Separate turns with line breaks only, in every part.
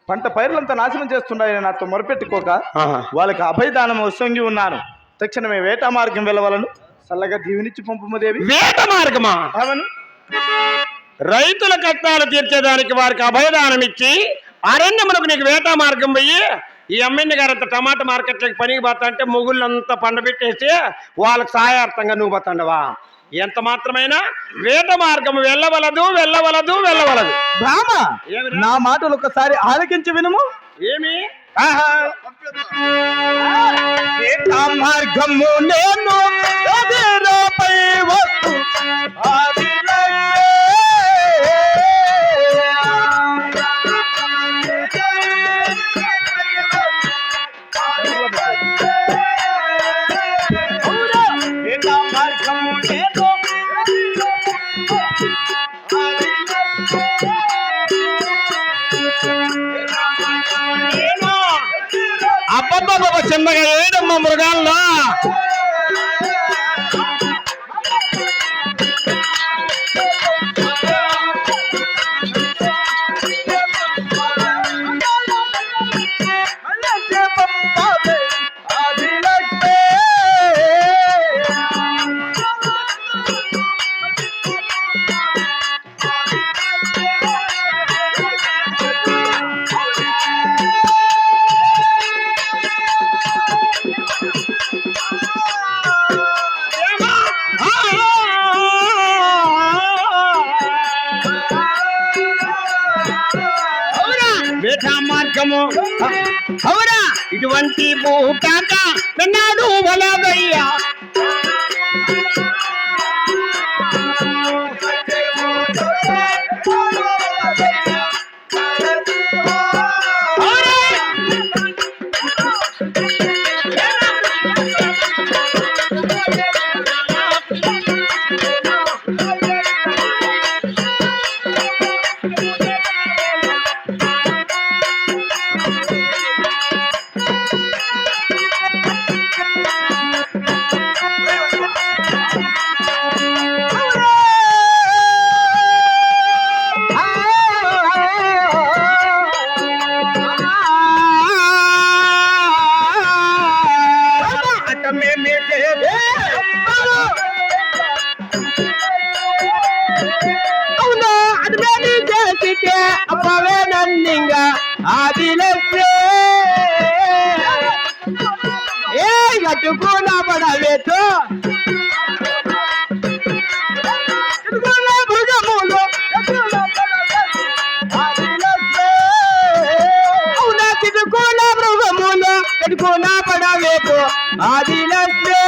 పంట పైర్లంతా నాశనం చేస్తున్నాయని నాతో మొరపెట్టుకోక వాళ్ళకి అభయదానం వసంగి ఉన్నాను. తక్షణమే వేట మార్గం వెళ్ళవలను చల్లగా దీవినిచ్చి పంపమదేవి.
వేట మార్గమా?
అవును.
రైతుల కష్టాలు తీర్చేదానికి వారికి అభయదానం ఇచ్చి అరణ్యమునకు నీకు వేట మార్గం పోయి ఈ అమ్మిని గారంత టమాటా మార్కెట్లోకి పనికి పోతా అంటే మొగుళ్ళంతా పండబెట్టేసి వాళ్ళకి సహాయార్థంగా నువ్వు పోతాండవా? ఎంత మాత్రమైనా వేట మార్గం వెళ్ళవలదు వెళ్ళవలదు వెళ్ళవలదు.
రామ, నా మాటలు ఒకసారి ఆలకించి వినుము.
ఏమి?
వేట మార్గము నేను ఎదురుపై వస్తు
అబ్బబ్బ చిన్నగా ఏడమ్మ మృగాల్లో మార్గము అవునా? ఇటువంటి భూకాక నాడు వలదయ్యా. గట్టుకున్నా పడవేతో అవునా చిటుకున్న మృగములు కట్టుకున్నా పడవేతో ఆది లక్ష్మే.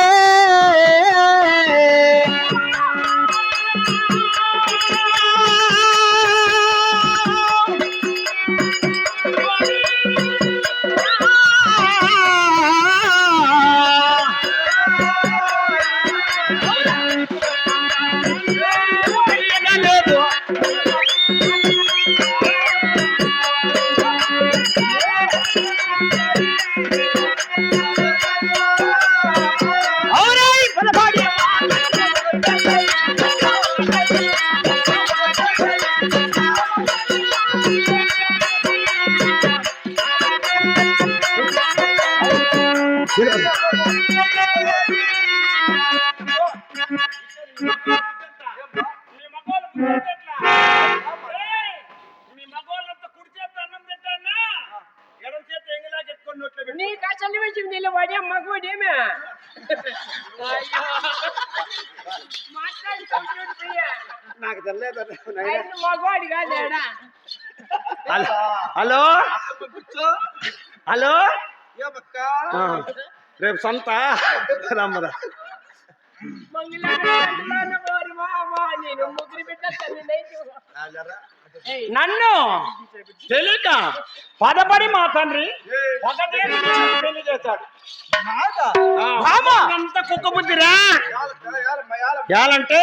నాకు తెలియదు.
హలో హలో, రేపు సంత రమ్మరా. నన్ను తెలియక పదపడి మా తండ్రి పెళ్లి చేశాడు. అంత కుక్క బుద్ధిరా. యాలంటే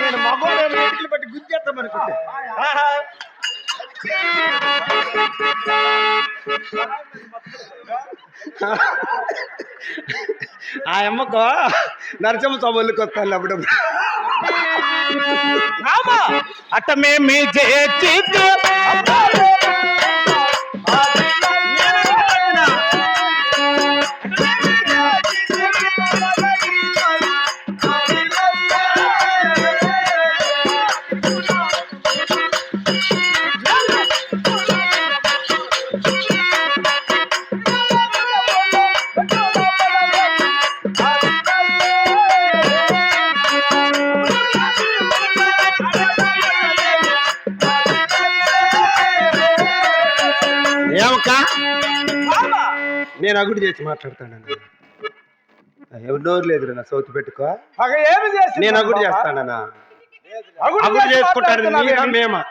నేను మగవాళ్ళు వేదికలు బట్టి గుర్తేస్తాం అనుకుంటే
ఆ అమ్మకు నరసింహ స్వామి వస్తాను అప్పుడప్పుడు.
రామా అట్టమేమి చేసి
ఏమక్క నేను అగుడు చేసి మాట్లాడతాను. ఎవరి నోరు లేదు నా సౌతు పెట్టుకో.
ఏమి చేసి
నేను అగుడు చేస్తానన్నా. అగుడు చేసుకుంటారు మీరా మేమా?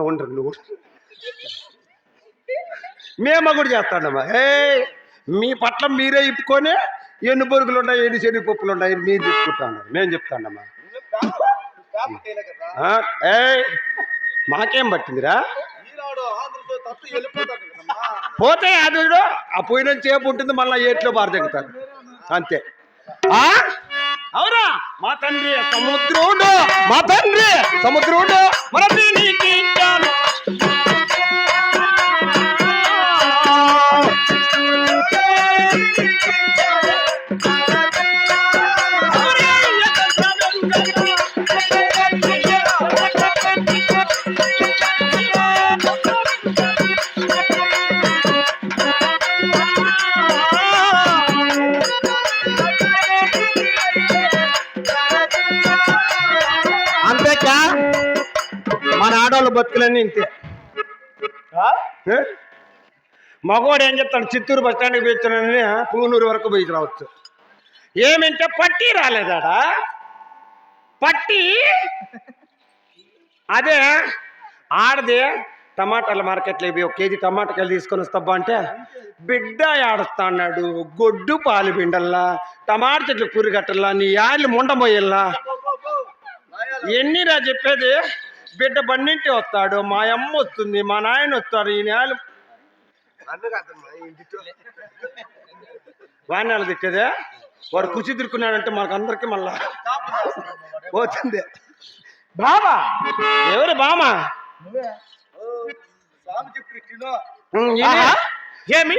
ఉండరు నువ్వు. మేము అగుడు చేస్తానమ్మా. మీ పట్ల మీరే ఇప్పుకొని ఎన్ని బొరుగులు ఉన్నాయి, ఎన్ని శనగపప్పులు ఉన్నాయి మీరు చెప్పుకుంటా ఉన్నారు. మేము చెప్తానమ్మా. మాకేం పట్టిందిరా? పోతే అది ఆ పోయిన చేపు ఉంటుంది, మళ్ళీ ఏట్లో బార తగ్గుతారు అంతే. అవురా మా తండ్రి సముద్రుడు, మా తండ్రి సముద్రుడు మన దీనికి అంతేకా మన ఆడవాళ్ళ బతుకులన్నీ ఇంతే. మగవాడు ఏం చెప్తాడు, చిత్తూరు బస్ స్టాండ్కి పోయిస్తున్నానని పూనూరు వరకు పోయి రావచ్చు. ఏమంటే పట్టి రాలేదాడా? పట్టి అదే ఆడది టమాటాల మార్కెట్లో పోయి 1 కేజీ టమాటాకాయలు తీసుకొని వస్తాబ్బా అంటే బిడ్డ ఆడుస్తా అన్నాడు. గొడ్డు పాలు బిండల్లా, టమాటా చెట్లు కూరగట్టల్లా, నీ యాళ్ళు ముండబోయల్లా. ఎన్నిరా చెప్పేది? బిడ్డ బండింటి వస్తాడు, మా అమ్మ వస్తుంది, మా నాయన వస్తాడు, ఈ నేలు వాణ్యాలు తిట్టేదే. వాడు కుచి తిరుక్కున్నాడంటే మనకందరికి మళ్ళా పోతుంది.
బామా
ఎవరు బామా? ఏమి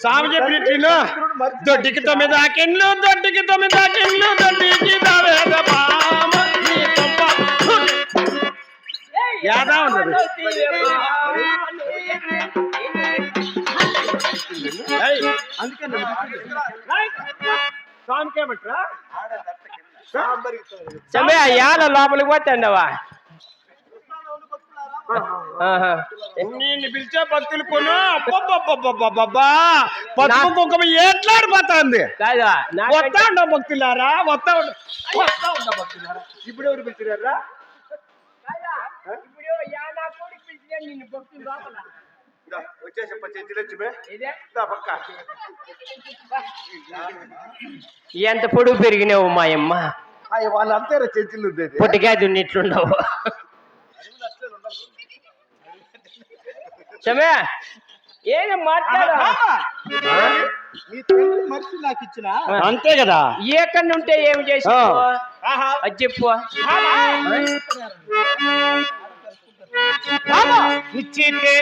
సామి చెప్పిన దొడ్డికి 9 ఆకెన్లు, దొడ్డికి 9 ఆకెన్లు, దొడ్డికి యాదా ఉన్నది. స్వామికేమంటారా
యాల లోపలికి పోతాండవా?
నిన్ను పిలిచే భక్తులు కొను పసుపు కుంకుమ ఏట్లాడిపోతాంది. వస్తా ఉండ భక్తులారా, వస్తా ఉండ భక్తులారా. ఇప్పుడు ఎవరు పిలిచినారా?
ఎంత పొడుగు పెరిగినావు మాయమ్మ,
వాళ్ళంతా చెంచులు ఉండేది.
పొట్టిగా దున్నిట్లుండవు. సమే ఏం మాట్లాడా?
మనిషి నాకు ఇచ్చిన
అంతే కదా.
ఎక్కడి ఉంటే ఏమి చేసి అది చెప్పు.
ఇచ్చితే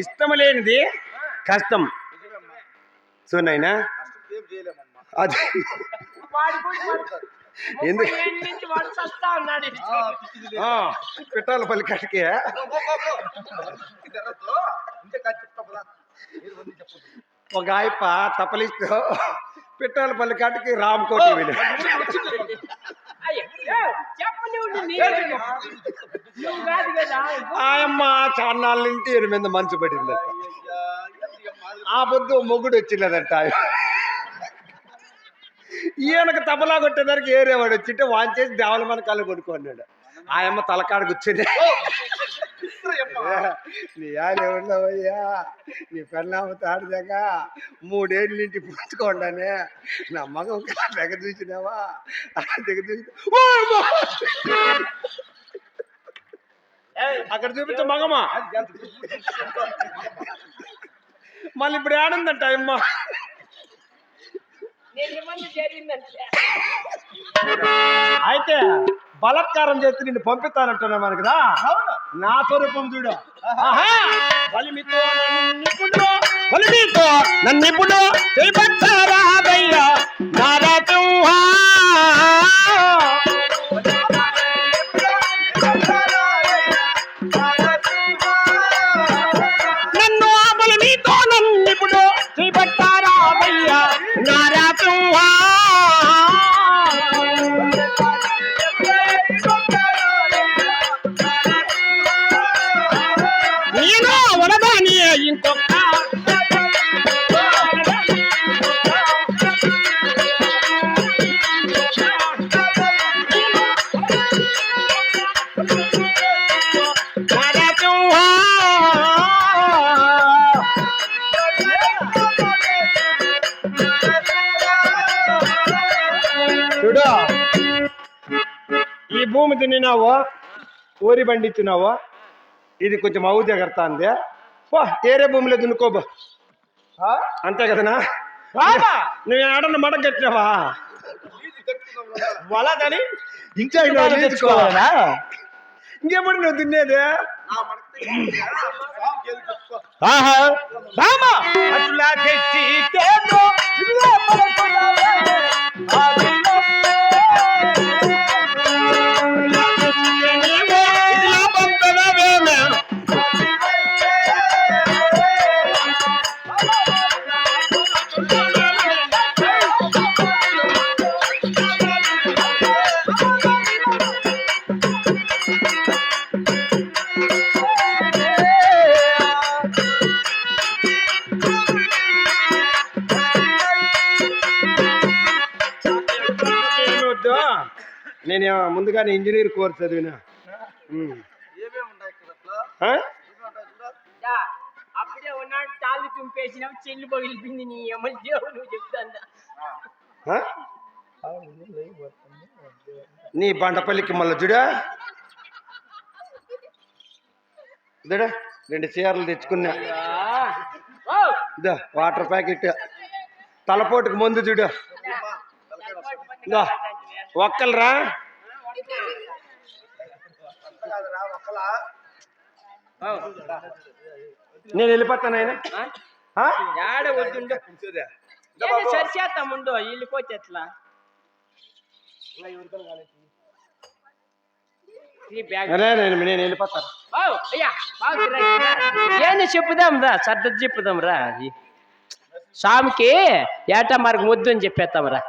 ఇష్టం లేనిది కష్టం. చూనైనా అది ఎందుకు
నుంచి వాడు చస్తా ఉన్నాడు
పెట్టాలి పల్లి కడికి ఒక ఆయప్ప తప్పలిస్తూ పెట్టాలి పల్లి కాటికి రామకోటి వెళ్ళి ఆయమ్మ చాన్నాళ్ళ నుంచి 8 మంచు పడింది ఆ పొద్దు మొగుడు వచ్చినదంట ఈయనకు తబలా కొట్టేదానికి ఏరేవాడు వచ్చింటే వాంచేసి దేవల మన కళ్ళు కొనుక్కున్నాడు ఆయమ్మ తలకాడ కూర్చుని నీ ఆయన ఉన్నావయ్యా నీ పెళ్ళామ తాడిదాకా 3 ఏళ్ళ ఇంటి పుచ్చుకోండానే నా మగం తెగ చూసినావా తెగ చూసి అక్కడ చూపించే మగమా మళ్ళీ ఇప్పుడు ఏడుందంట అమ్మ అయితే బలత్కారం చేసి నిన్ను పంపిస్తానంటున్నా మనకురా నా స్వరూపం చూడు నన్నిప్పుడు నన్ను బలిమీతో నన్నిప్పుడు చేపట్టారా భయ్యా నారా నేను వడదాని ఇంకొక చూడు ఈ భూమి తిన్నావు ఊరి పండించినావు ఇది కొంచెం అవు జగర్తాంది ఏరే భూమిలో దున్నుకోబో అంతే కదనా నువ్వు ఏడన్నా మడ కట్టినావా వలదని
ఇంకా తెచ్చుకోవాలా
ఇంకెప్పుడు నువ్వు తినేది
అట్లా తెచ్చి
నేను ముందుగానే ఇంజనీర్ కోర్స్ చదివినా
అప్పుడే ఉన్నాడు తాళ్ళు తుంపేసినావు చెల్లి పగిలిపోయింది నీ ఎమ్మెల్యే నువ్వు చెప్తాను
నీ బండపల్లికి మళ్ళీ చూడా 2 చీరలు తెచ్చుకున్నా వాటర్ ప్యాకెట్ తలపోటుకు మందు చూడు ఒక్కలరా నేను వెళ్ళిపోతాను ఆయన
ఏడ వద్దుండు సరిచేస్తాం ముందు వెళ్ళిపోతే ఎట్లా
నేను వెళ్ళిపోతాను
ఏంది చెప్పుదాం రా సర్దది చెప్పుదాం రా స్వామికి ఏటా మనకు ముద్దు అని చెప్పేస్తాం రా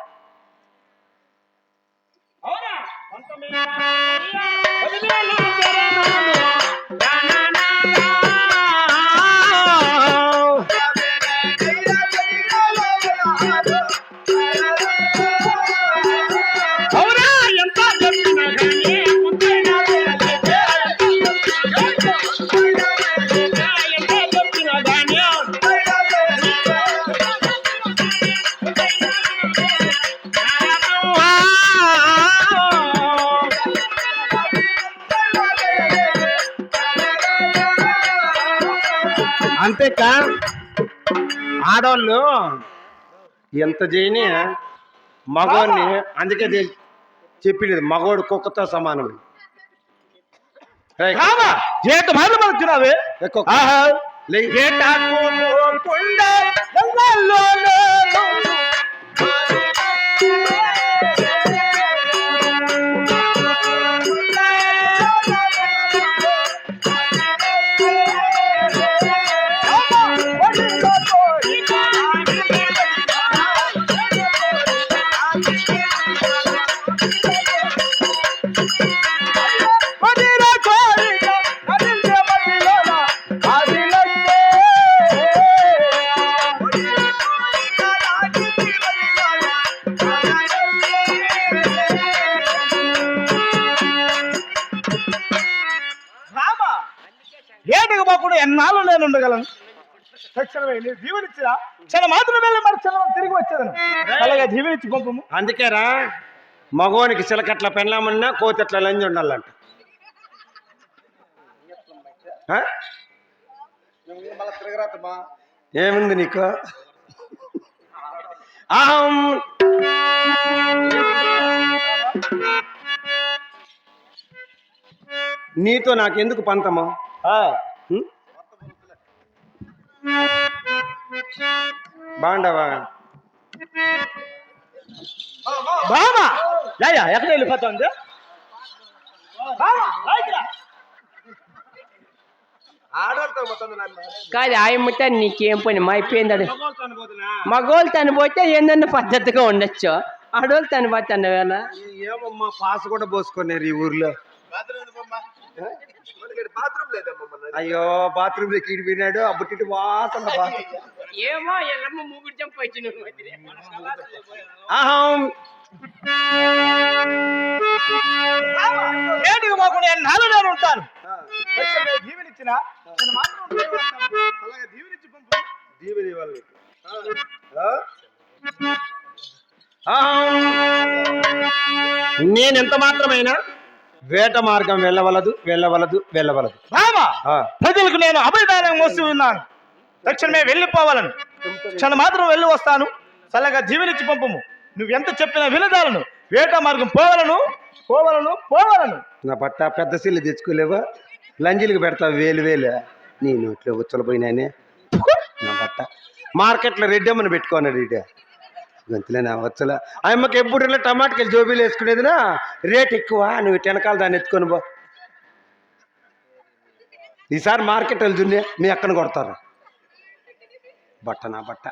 అంతేకా ఆడవాళ్ళు ఎంత చేయని మగవాడిని అందుకే చెప్పలేదు మగవాడు కుక్కతో సమానం
చేత బాధ పడుతున్నావే వేటకు పోకుండా ఎల్లల్లోనూ ఏటకు పోకుండా ఎన్నాళ్ళు నేను ఉండగలను. తక్షణమే నీ దీవెనిచ్చిరా క్షణ మాత్రం వెళ్ళి మరి క్షణం తిరిగి వచ్చేదను. అలాగే దీవెనిచ్చి పంపము.
అందుకేరా మగోనికి చిలకట్ల పెళ్ళామన్నా కోతట్ల లంజి ఉండాలంట. ఆ? ఏముంది నీకు? అహం నీతో నాకెందుకు పంతమా? బాగుండవా?
బామా యా ఎక్కడ వెళ్ళిపోతుంది?
కాదు ఆయమ్మట నీకేం పని మా అయిపోయింది. అది మగోళ్ళు తనిపోతే ఏందన్న పద్ధతిగా ఉండొచ్చు. ఆడోళ్ళు తనిపోతాను వేళ
ఏమమ్మా పాస్ కూడా పోసుకున్నారు ఈ ఊర్లో. అయ్యో బాత్రూమ్ కీడి పోయినాడు. అబ్బుట్టి వాసన
ఏమో ఎల్లమ్మ మూగుడు చంప
అహం
ఏటికి పోకుండా ఎన్నాళ్ళు నేను ఉంటాను. తక్షణమే దీవెనిచ్చిన నేను మాత్రం అలాగే దీవెనిచ్చి పంపు.
దీవెని వాళ్ళు నేనెంత మాత్రమైనా వేట మార్గం వెళ్ళవలదు వెళ్ళవలదు వెళ్ళవలదు.
బామా ప్రజలకు నేను అభయదానం మోసి ఉన్నాను. తక్షణమే వెళ్ళిపోవాలను. క్షణ మాత్రం వెళ్ళి వస్తాను. చల్లగా జీవనిచ్చి పంపము. నువ్వెంత చెప్పినా వినదాలను. వేట మార్గం పోవలను పోవలను పోవలను.
నా బట్ట పెద్ద సిల్లు తెచ్చుకోలేవా? లంజీలకు పెడతావు వేలు వేలు. నీ నోట్లో ఉచ్చలు పోయినానే. నా బట్ట మార్కెట్లో రెడ్డమ్మని పెట్టుకున్నాడు ఇట గొంతులేనా వచ్చల. అమ్మకి ఎప్పుడు ఇలా టమాటకాయలు జోబీలు వేసుకునేదినా రేట్ ఎక్కువ. నువ్వు వెనకాల దాన్ని ఎత్తుకొని పో. ఈసారి మార్కెట్ వెళ్తుండే మీ అక్కను కొడతారు. బట్ట నా బట్ట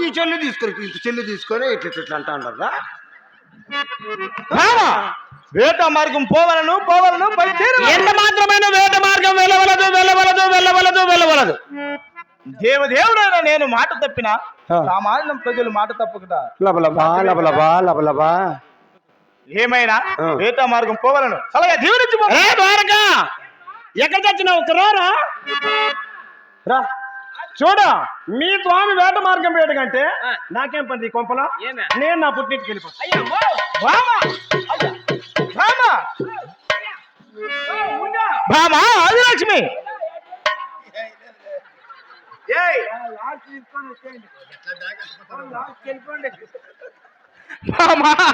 ఈ చెల్లి తీసుకొని ఇంత చెల్లి తీసుకొని ఇట్లా అంటా ఉంటారా?
వేట మార్గం పోవలను పోవలను
ఎంత మాత్రమైన వేట మార్గం వెళ్ళవలదు వెళ్ళవలదు వెళ్ళవలదు వెళ్ళవలదు.
దేవదేవుడైనా నేను మాట తప్పిన సామాన్యం ప్రజలు మాట తప్పకుండా
లబలబా లబలబా లబలబా.
ఏమైనా వేట మార్గం పోవలను అలాగే దేవుడిచ్చి
ద్వారకా ఎక్కడ చచ్చినావు? రారా రా చూడ. మీ స్వామి వేట మార్గం వేట కంటే నాకేం పని కొంపలా? నేను నా పుట్టింటికి వెళ్ళిపో.
ఆదిలక్ష్మి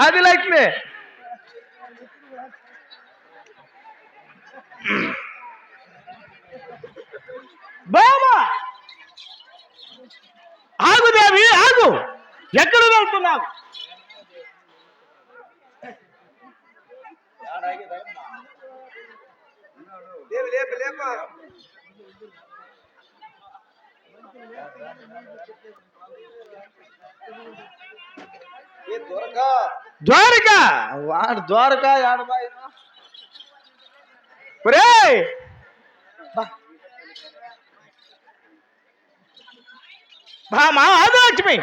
ఆదిలక్ష్మి బామా ఆగు దేవి ఆగు. ఎక్కడ వెళ్తున్నావు? ద్వారకా వాడు ద్వారకా ఆడబాయి బామా ఆదిలక్ష్మి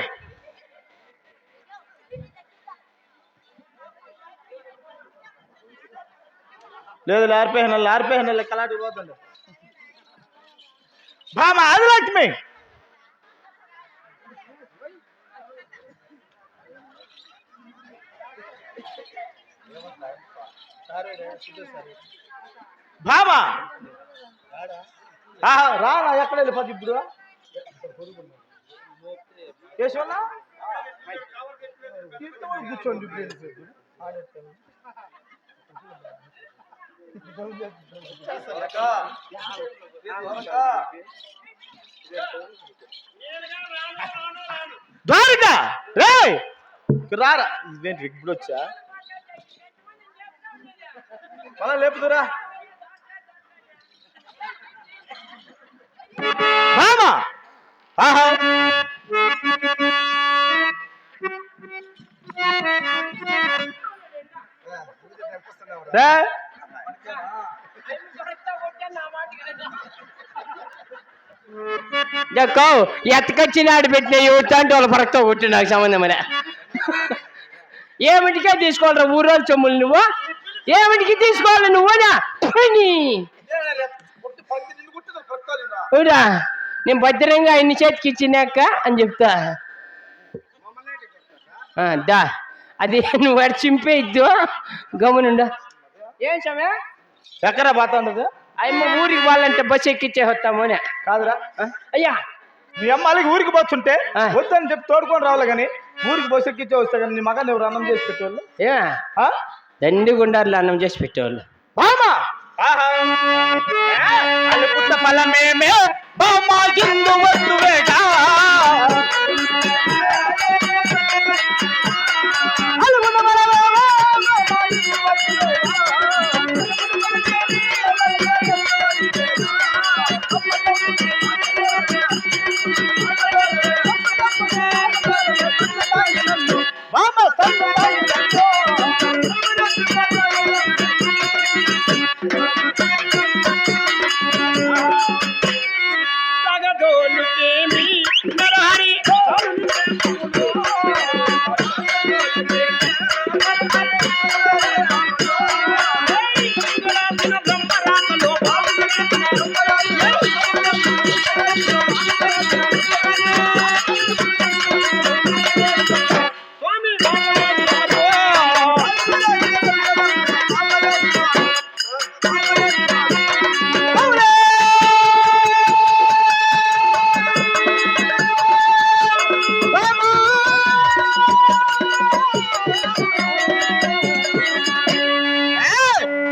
లేదు లారిపోయిన కలాటి పోతుంది. బామా ఆదిలక్ష్మి బామా రానా ఎక్కడ వెళ్ళిపోద్ది ఇప్పుడు? కూర్చోండి. ద్వారిక రే రారా ఇదేంటి ఇప్పుడు వచ్చా మళ్ళా లేపుదురా మామా ఆహా రే
ఎత్తకొచ్చిన ఆడి పెట్టిన యువతంటే వాళ్ళ పరక్తో కొట్టి నాకు సంబంధమనే ఏమిటికే తీసుకోవాలరా ఊరోళ్ళ చెమ్ములు నువ్వు ఏమిటికి తీసుకోవాలి నువ్వునా ఊరా నేను భద్రంగా ఇన్ని చేతికి ఇచ్చినాక అని చెప్తా దా అది నువ్వు వాడు చింపే ఇద్దు గమనుండా ఏం సమయ
ఎక్కడా పోతా ఉండదు
అయ్యమ్మ ఊరికి వాళ్ళంటే బస్సు ఎక్కిచ్చే వస్తాము అని
కాదురా
అయ్యా
మీ అమ్మాలకి ఊరికి పోతుంటే వద్దని చెప్పి తోడుకొని రావాలి కానీ ఊరికి బస్సు ఎక్కిచ్చే వస్తా కానీ నీ మగ నువ్వు అన్నం చేసి పెట్టేవాళ్ళు
దండిగుండారులు అన్నం చేసి పెట్టేవాళ్ళు
పుట్ట ఫలమేమే బామా ఇందు వద్దు వేట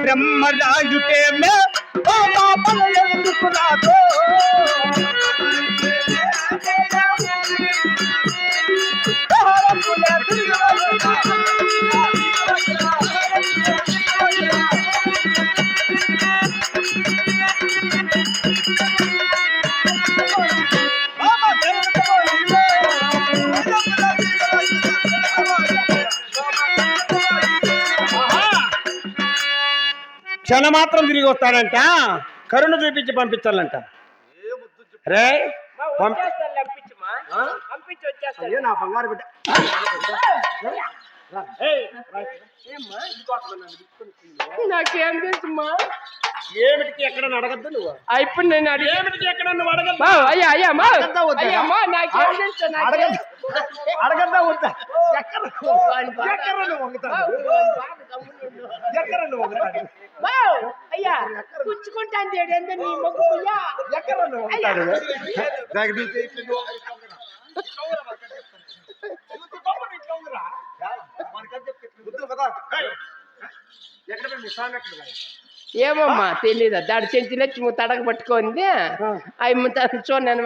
బ్రహ్మరాయుటే మే బాబా బల ఎందుకు రాదో
క్షణమాత్రం తిరిగి వస్తాడంట కరుణ చూపించి పంపించాలంట రే నా బంగారు బిడ్డ
నాకేం తెలుసుమా
ఏమిటికి ఎక్కడ అడగద్దు నువ్వు
ఇప్పుడు నేను
ఏమిటికి ఎక్కడ నువ్వు అడగద్దు
అయ్యా అయ్యమ్మా అయ్యమ్మా నాకేం తెలుసు
అడగద్దా వద్దా
అయ్యా పుచ్చుకుంటాను తేడంటే నీ మొగ్గు ఏమమ్మా తెలీదా దాడి చెంచులొచ్చి తడక పట్టుకోండి అవి చూడను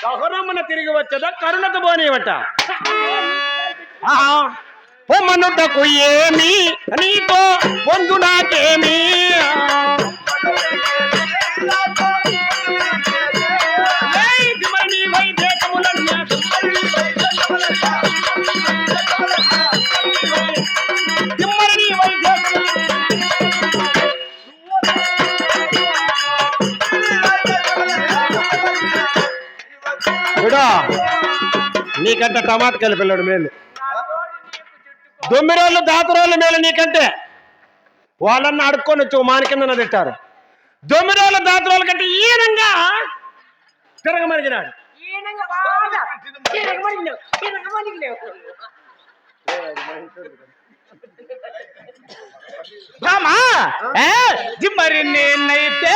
దహనమున తిరిగి వచ్చదా కరుణకు పోనీవట పొమ్మనుటకు ఏమి నీతో పొందు నాకేమి నీకంటే టమాటకాయలు పిల్లడు మేలు దొమ్మిరోళ్ళు దాతరోళ్ళు మేలు నీకంటే వాళ్ళన్న అడుక్కొని వచ్చి మాని కింద తిట్టారు దొమ్మిరోళ్ళు దాతరోళ్ళ కంటే ఈనంగా తిరగమరిగినాడు
మరి నేనైతే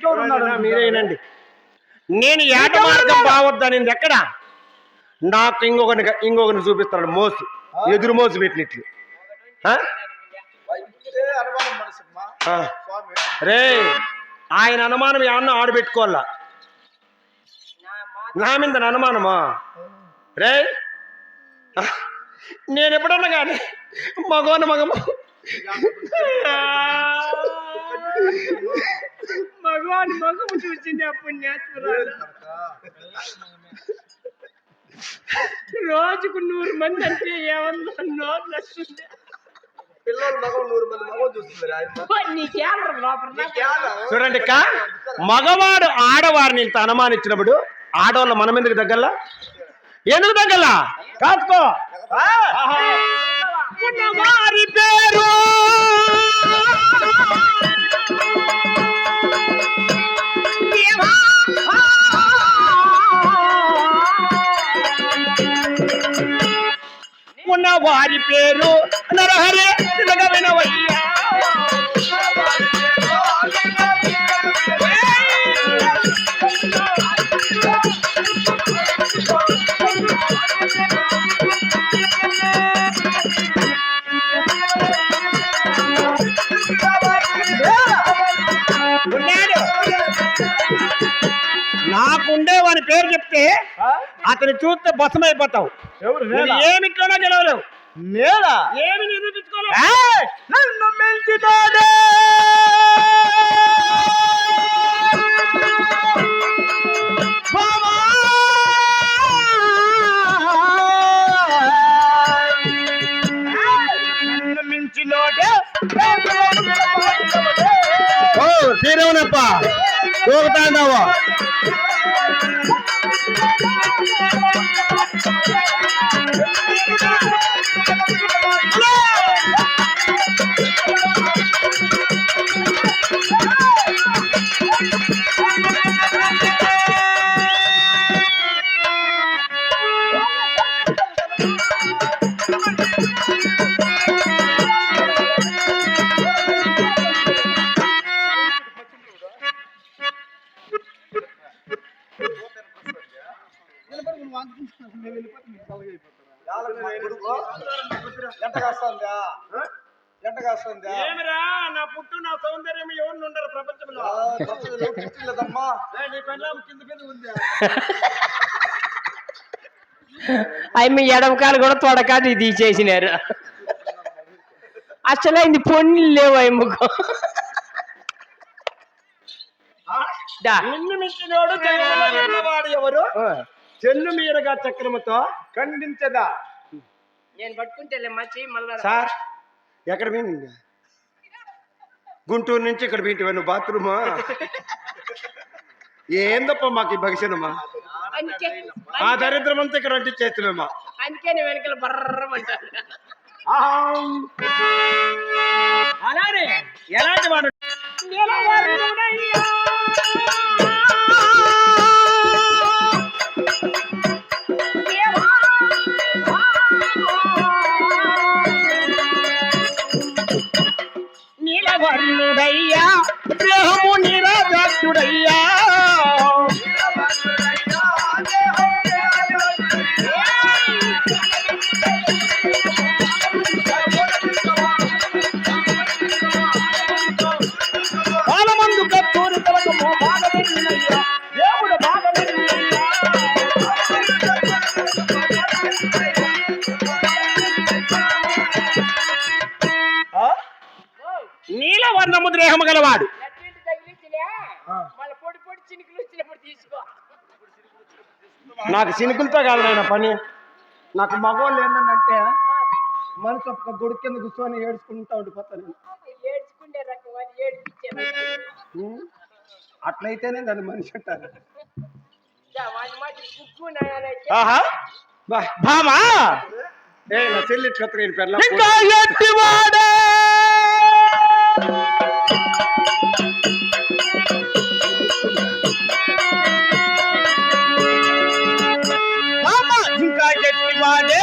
ఇంకెవరున్నాడు?
మీరేనండి. నేను ఏట మార్గం బావద్దనింది ఎక్కడ? నాకు ఇంకొకరిని చూపిస్తాడు మోసు, ఎదురు మోసు పెట్టినట్లు. రే ఆయన అనుమానం ఏమన్నా ఆడబెట్టుకోవాలా? నా మీద అనుమానమా? రే నేను ఎప్పుడన్నా కానీ మగవాన మగము
మగవాని మగము చూసింది అప్పుడు రోజుకు 100 మంది అంటే ఏమన్నా నోట్లు వస్తుంది.
పిల్లలు మగం 100 మంది మగం చూస్తున్నారు.
చూడండి అక్క, మగవాడు ఆడవారిని ఇంత అనుమానించినప్పుడు ఆడవాళ్ళ మనం ఎందుకు దగ్గరలా? ఎందుకు దగ్గరలా? కాసుకో వారి పేరు ఉన్న వారి పేరు నరహరి వినవయ్యా. నాకుండే వాని పేరు చెప్తే అతను చూస్తే బసమైపోతావు. ఏమిట్లోనా గెలవలేవు.
నేలా
ఏమి నిరూపించుకోలేవు.
నన్ను మించినోడే నన్ను మించినోడే
తీరవునప్ప పోతాందావా? ఏమిరా నా పుట్టు నా సౌందర్యం ఎవరిని ఉండరు ప్రపంచంలో.
అవి మీ ఎడమకాలు కూడా తొడకాలు తీసేసినారు. అసలు అయింది పొన్నులు లేవు అమ్మకు.
నిన్ను మించినోడు వాడు ఎవరు? చెల్లు మీరగా చక్రముతో ఖండించదా?
నేను పట్టుకుంటే మళ్ళా
సార్ ఎక్కడ పోయింది? గుంటూరు నుంచి ఇక్కడ పోయింటివా నువ్వు బాత్రూమా? ఏందప్ప మాకు ఈ భవిష్యనమ్మా? ఆ దరిద్రం అంతా ఇక్కడ అంటించేస్తున్నామా?
అందుకే నేను వెనకాల బర్రమంటాను.
అలానే ఎలాంటి వాడు? నీలవర్ణుడయ్యా, దేహము నిరాజాక్షుడయ్యా. బాలమందు కత్తూరి తలకమో బాలమయ్యా, దేవుడు బాలమయ్యా. నీలవర్ణము దేహము గలవాడు. నాకు చినుకులతో కాదు నాయన పని. నాకు మగవాళ్ళు ఏంటంటే మనసు ఒక గుడి కింద కూర్చొని ఏడ్చుకుంటా ఉండిపోతాను. అట్లయితేనే దాన్ని మనిషి అంటారు.
భామా
నా చెల్లి ఇట్లా పెళ్ళ
ఇంకా ఎట్టివాడే భామా ఇంకా ఎట్టివాడే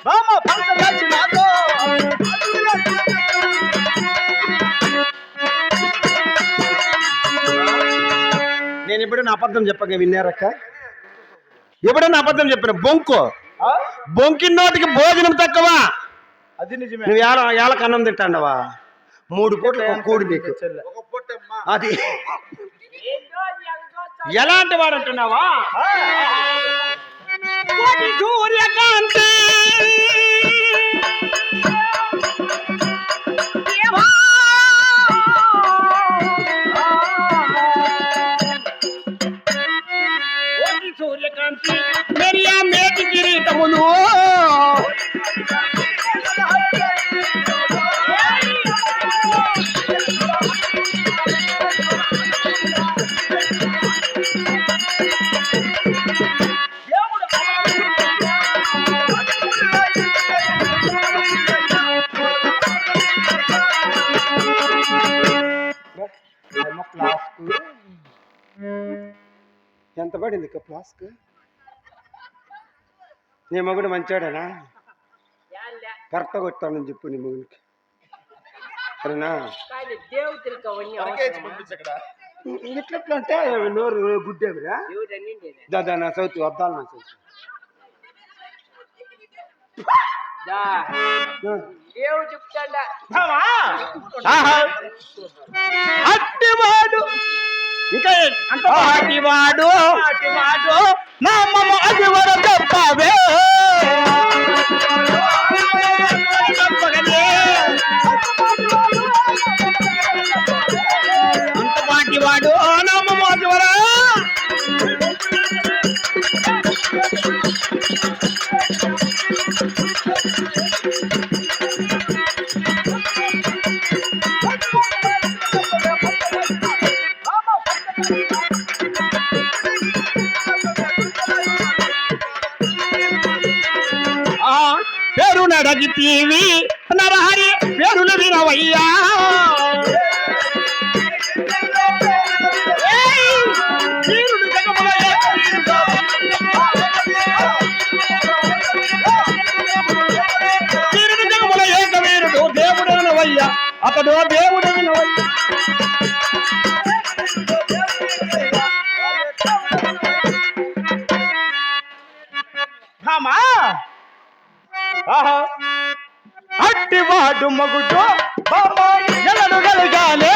బామ పంచదాచినాతో
నేను ఎప్పుడైనా అబద్ధం చెప్పక విన్నారక్క? ఎప్పుడైనా అబద్ధం చెప్పిన బొంకు బొంకి నోటికి భోజనం తక్కువ.
అది నిజమే.
నువ్వు ఏళ్ళకి అన్నం తింటాండవా? 3 పూటలు ఒక కూడి నీకు. అది ఎలాంటి వాడు అంటున్నావా? సూర్యకాంతి సూర్యకాంతి మెరియా మేటి కిరీటములు ఎంత పడింది ఫ్లాస్క్? నీ మగుడు మంచాడేనా? కరెక్ట్గా కొట్టానని చెప్పు నీ మగునికి, సరేనా? ఇట్లా అంటే నోరు గుడ్డేమిరా దాదా నా చదువుతూ వద్దాలు నా చదువుతూ
అట్టివాడు
ఇంకా అట్టివాడు
నా అమ్మమ్మ అది వర చెప్పవే
అంత పాటివాడు నమ్మమ్మ అదివరా పేరు నడగితీవి నరహరి పేరులు వినవయ్యా. జగముల ఏకవీరుడు దేవుడు వినవయ్యా, అతడు దేవుడు వినవయ్యా.
అట్టివాడు మగుడు బాబా ఎలను గలగాలే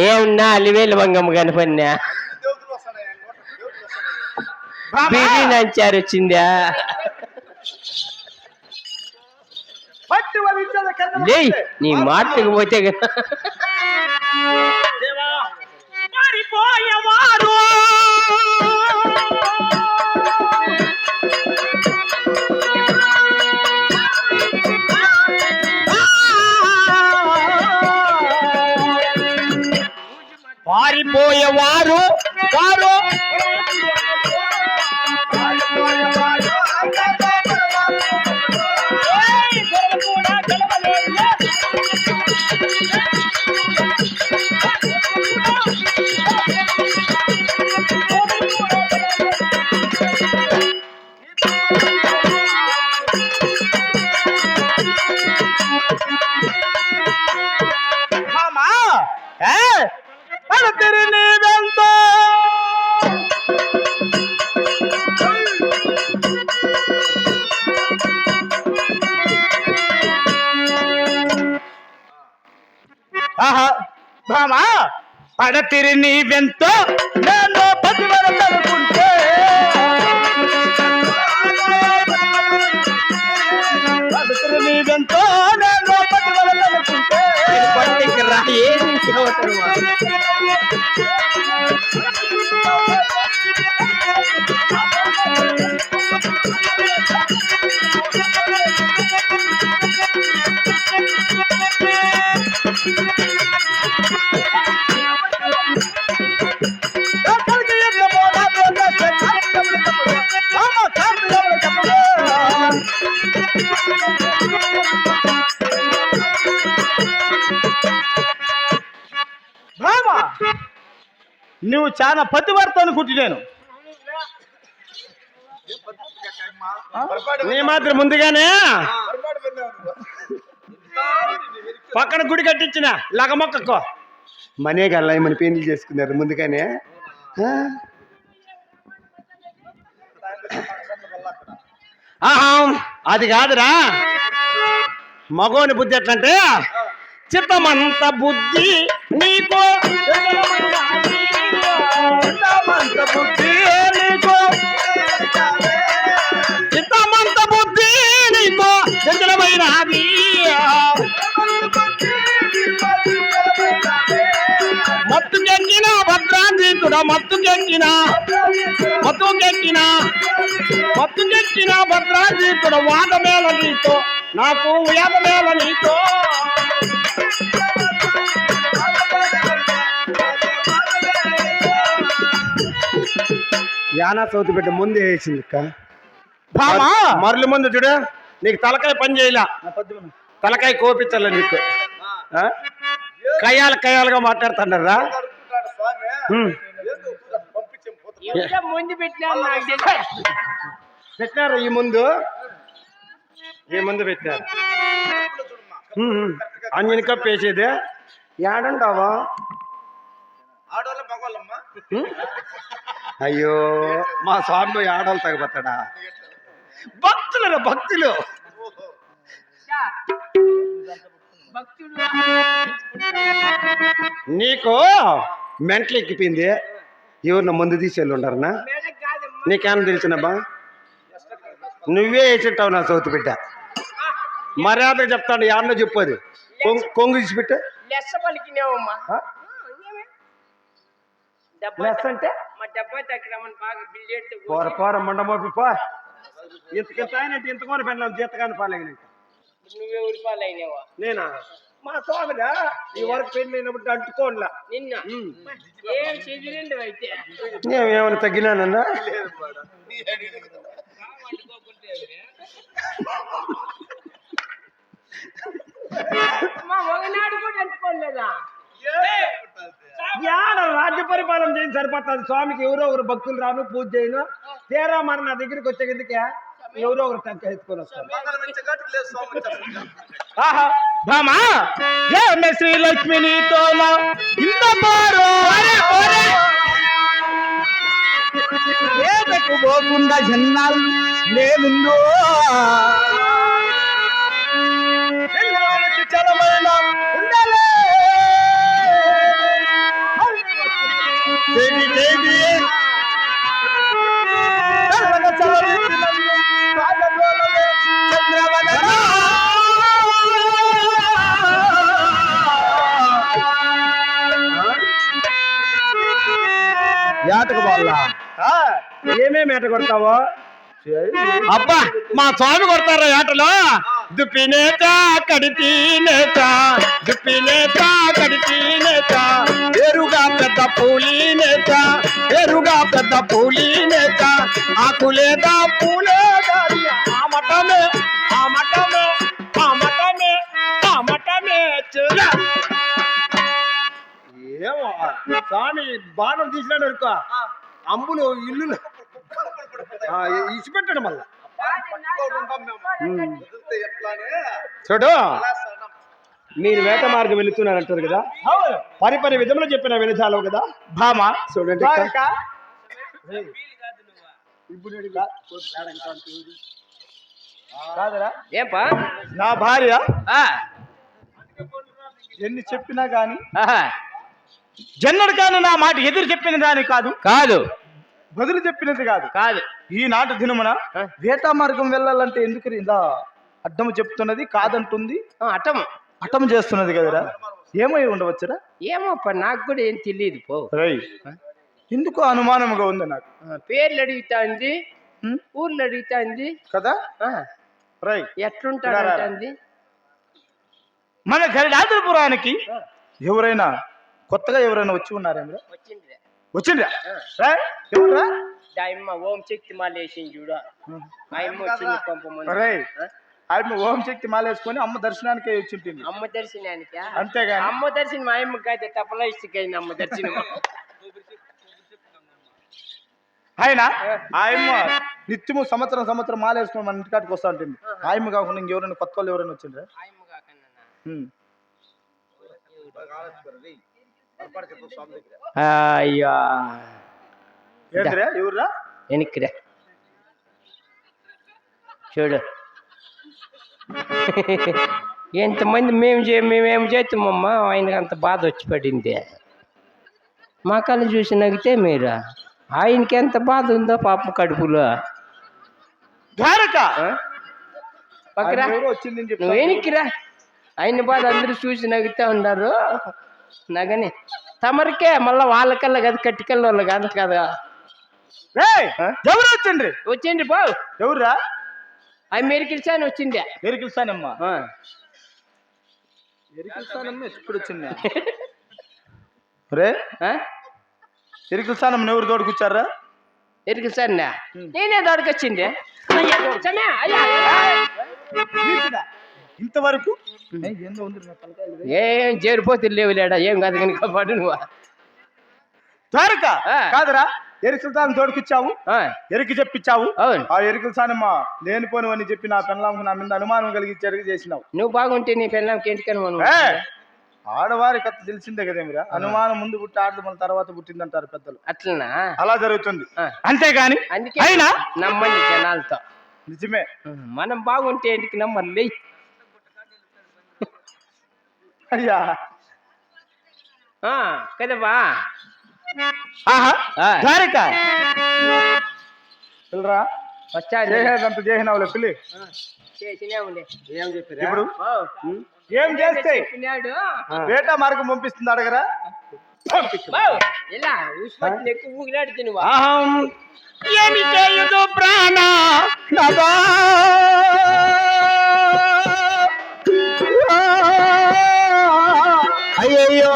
ఏమన్నా అలివేలు వంగమ్మ కనపడినా బీబీ నంచారు వచ్చిందా? నీ మాటకు పోతే కదా
మారిపోయేవారు పారిపోయేవారు వారు
భామా పడతిరి నీవెంతో నేను పతివరకుంటే పడతిరి నీవెంతో నేను నువ్వు చాలా పతివర్త అనుకుంటు నేను
నీ మాత్రం ముందుగానే పక్కన గుడి కట్టించిన లగమొక్కకు మనే గల్ల మన పెళ్లి చేసుకున్నారు ముందుగానే. ఆహా అది కాదురా, మగోని బుద్ధి ఎట్లంటే చిత్తమంత బుద్ధి నీకో చిత్తమంత బుద్ధి నీకో చంద్రమైనది మత్తుకెక్కిన భద్రాంజీతుడ మత్తుకెక్కిన భద్రాంజీతుడ వాదమేళ నీతో నాకు వేదమేళ నీతో. యానా చవితి బిడ్డ ముందు వేసింది మరలి ముందు చూడు, నీకు తలకాయ పని చేయలా, తలకాయ కోపించాల నీకు. కయ్యాలుగా మాట్లాడుతున్నారా?
ముందు
పెట్టినారు ఈ ముందు పెట్టినారు. అంజని కప్పు వేసేది ఏడంటావా? అయ్యో మా స్వామి ఆడవాళ్ళు తగ్గిపోతాడా? భక్తులు నీకు మెంటలు ఎక్కిపోయింది. ఎవరిన ముందు తీసేళ్ళు ఉండారనా? నీకేమన్నా తెలిసినబ్బా? నువ్వే వేసింటావు నా సౌతు బిడ్డ. మర్యాద చెప్తాను, యాడనో చెప్పదు. కొంగు తీసి పెట్ట అంటే పోర మండ మోపి పో. ఇంతకింత అయినట్టు ఇంతకొని పెట్టినాం జీతగాని పాలైన.
నువ్వెవరి పాలైనవా?
నేనా? మా స్వామిగా ఈ వరకు పెళ్ళినప్పుడు అంటుకోండిలా.
నిన్న ఏం చెదిరిండు అయితే
ఏమైనా తగ్గినానన్నా?
ఒకనాడు కూడా అంటుకోలేదా?
రాజ్య పరిపాలన చేయని సరిపోతుంది. స్వామికి ఎవరో ఒకరు భక్తులు రాను, పూజ చేయను. తీరా మరి నా దగ్గరికి వచ్చే కిందకే ఎవరో ఒకరు తగ్గ ఎత్తుకొని వస్తారు.
శ్రీలక్ష్మి నీతో ఇంత పోకుండా జన్నాలు లేవుందో చలమైన ఉండాలే
ఏటకు వాళ్ళ ఏమేమి ఏట కొడతావో? అబ్బా మా స్వామి కొడతారా ఏటలో? దుప్పినేత కడితీనేత ఎరుగా పెద్ద పూలీనేత ఆకులేదా పూలేదా ఆ మటమే చూడ. ఏమో స్వామి బాణం తీసినాడు అనుకో, అంబులు ఇల్లు ఇచ్చిపెట్టాడు మళ్ళా. చూడు, మీరు వేట మార్గం వెళుతున్నారంటారు కదా, పని విధంలో చెప్పిన వినచాలవు కదా భామ. చూడండి
ఏంపా
నా భార్య ఎన్ని చెప్పినా గాని జన్నుడు కాని నా మాట ఎదురు చెప్పిన దాని కాదు బదులు చెప్పినది కాదు. ఈనాటి దినమున వేటా మార్గం వెళ్ళాలంటే ఎందుకు ఇలా అడ్డము చెప్తున్నది? కాదంటుంది, అటము చేస్తున్నది కదరా. ఏమై ఉండవచ్చురా?
ఏమో నాకు కూడా ఏం తెలియదు పో.
ఎందుకు అనుమానంగా ఉంది నాకు.
పేర్లు అడుగుతాంది, ఊర్లు అడుగుతాంది
కదా.
ఎట్లుంటాంది?
మన గరిడాద్రిపురానికి ఎవరైనా కొత్తగా వచ్చి ఉన్నారేమో? వచ్చిండ్రా? ఎవరురా?
ఓం శక్తి మాల వేసింది చూడ.
ఆయన ఓం శక్తి మాల వేసుకొని అమ్మ దర్శనానికి వచ్చింటుంది.
అమ్మ దర్శనానికి?
అంతేగా.
అమ్మ దర్శనం మా అమ్మకి అయితే తప్పలా ఇష్టకైంది అమ్మ దర్శనం.
ఆయన ఆయమ్మ నిత్యము సంవత్సరం మాలేసుకుని మన ఇంటికాటికి వస్తా ఉంటుంది. ఆయమ్మ కాకుండా ఇంకెవరైనా కొత్త వాళ్ళు ఎవరైనా వచ్చిండ్రా?
అయ్యా
ఏంద్రా ఎవర్రా?
వెనక్కిరా చూడు ఎంతమంది మేమేం చేస్తామమ్మా, ఆయనకి అంత బాధ వచ్చి పడింది. మా కళ్ళు చూసి నగితే మీరు ఆయనకి ఎంత బాధ ఉందో పాప కడుపులో.
ద్వారక
పక్కరా
వచ్చింది
నువ్వు వెనక్కిరా. ఆయన బాధ అందరూ చూసి నవ్వుతా ఉన్నారు. నగని తమరికే మళ్ళా వాళ్ళకల్లా కదా కట్టికల్ల వాళ్ళు కాదు కదా.
ఎవరు వచ్చిండ్రి?
వచ్చిండి బావు.
ఎవర్రా?
అవి మెరికిల్సాని వచ్చిండే.
ఎరికిల్సానమ్మా ఎప్పుడు వచ్చింది రే? ఎరికిల్సానమ్మ ఎవరు తోడుకొచ్చారా?
ఎరికిల్సానా నేనే దొడకొచ్చింది.
ఇంతవరకు
ఏం చేరిపోతుంది లేవు లేడా, ఏం కాదు కానీ కాబట్టి నువ్వు
ద్వారక కాదురా. ఎరికిల్సాన్ని తోడుకొచ్చావు, ఎరికి చెప్పించావు.
అవును.
ఆ ఎరికిల్సానమ్మ లేనిపోనివని చెప్పి నా పెళ్ళాంకు నా మీద అనుమానం కలిగించేది చేసినావు.
నువ్వు బాగుంటే నీ పెళ్ళాంకి ఇంటికని మనం
ఆడవారి కథ తెలిసిందే కదేమిరా. అనుమానం ముందు పుట్టి ఆడదు మన తర్వాత పుట్టిందంటారు పెద్దలు.
అట్లనా?
అలా జరుగుతుంది. అంతేగాని
అందుకే
అయినా
నమ్మండి జనాలతో.
నిజమే.
మనం బాగుంటే ఇంటికి నమ్మర్లే.
అయ్యా
కదవా
ద్వారక పిల్లరా
వచ్చాడు.
చేసేదంత చేసినావులే పిల్లి. ఇప్పుడు ఏం చేస్తే వేట మార్గం పంపిస్తుంది అడగరా?
ఇలా ఎక్కువ ఊగిలాడితే నువ్వు
ఏమి చేయదు ప్రాణ
అయ్యయ్యో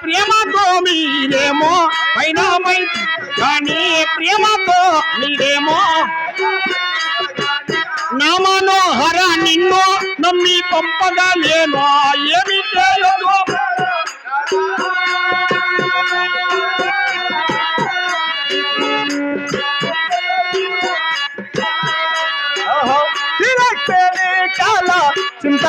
ప్రేమతో మీరేమో పైన కానీ ప్రేమతో మీరేమో నా మనోహర నిన్ను నమ్మి పంపగా లేనో ఏమి చేయదు.
కాల చింత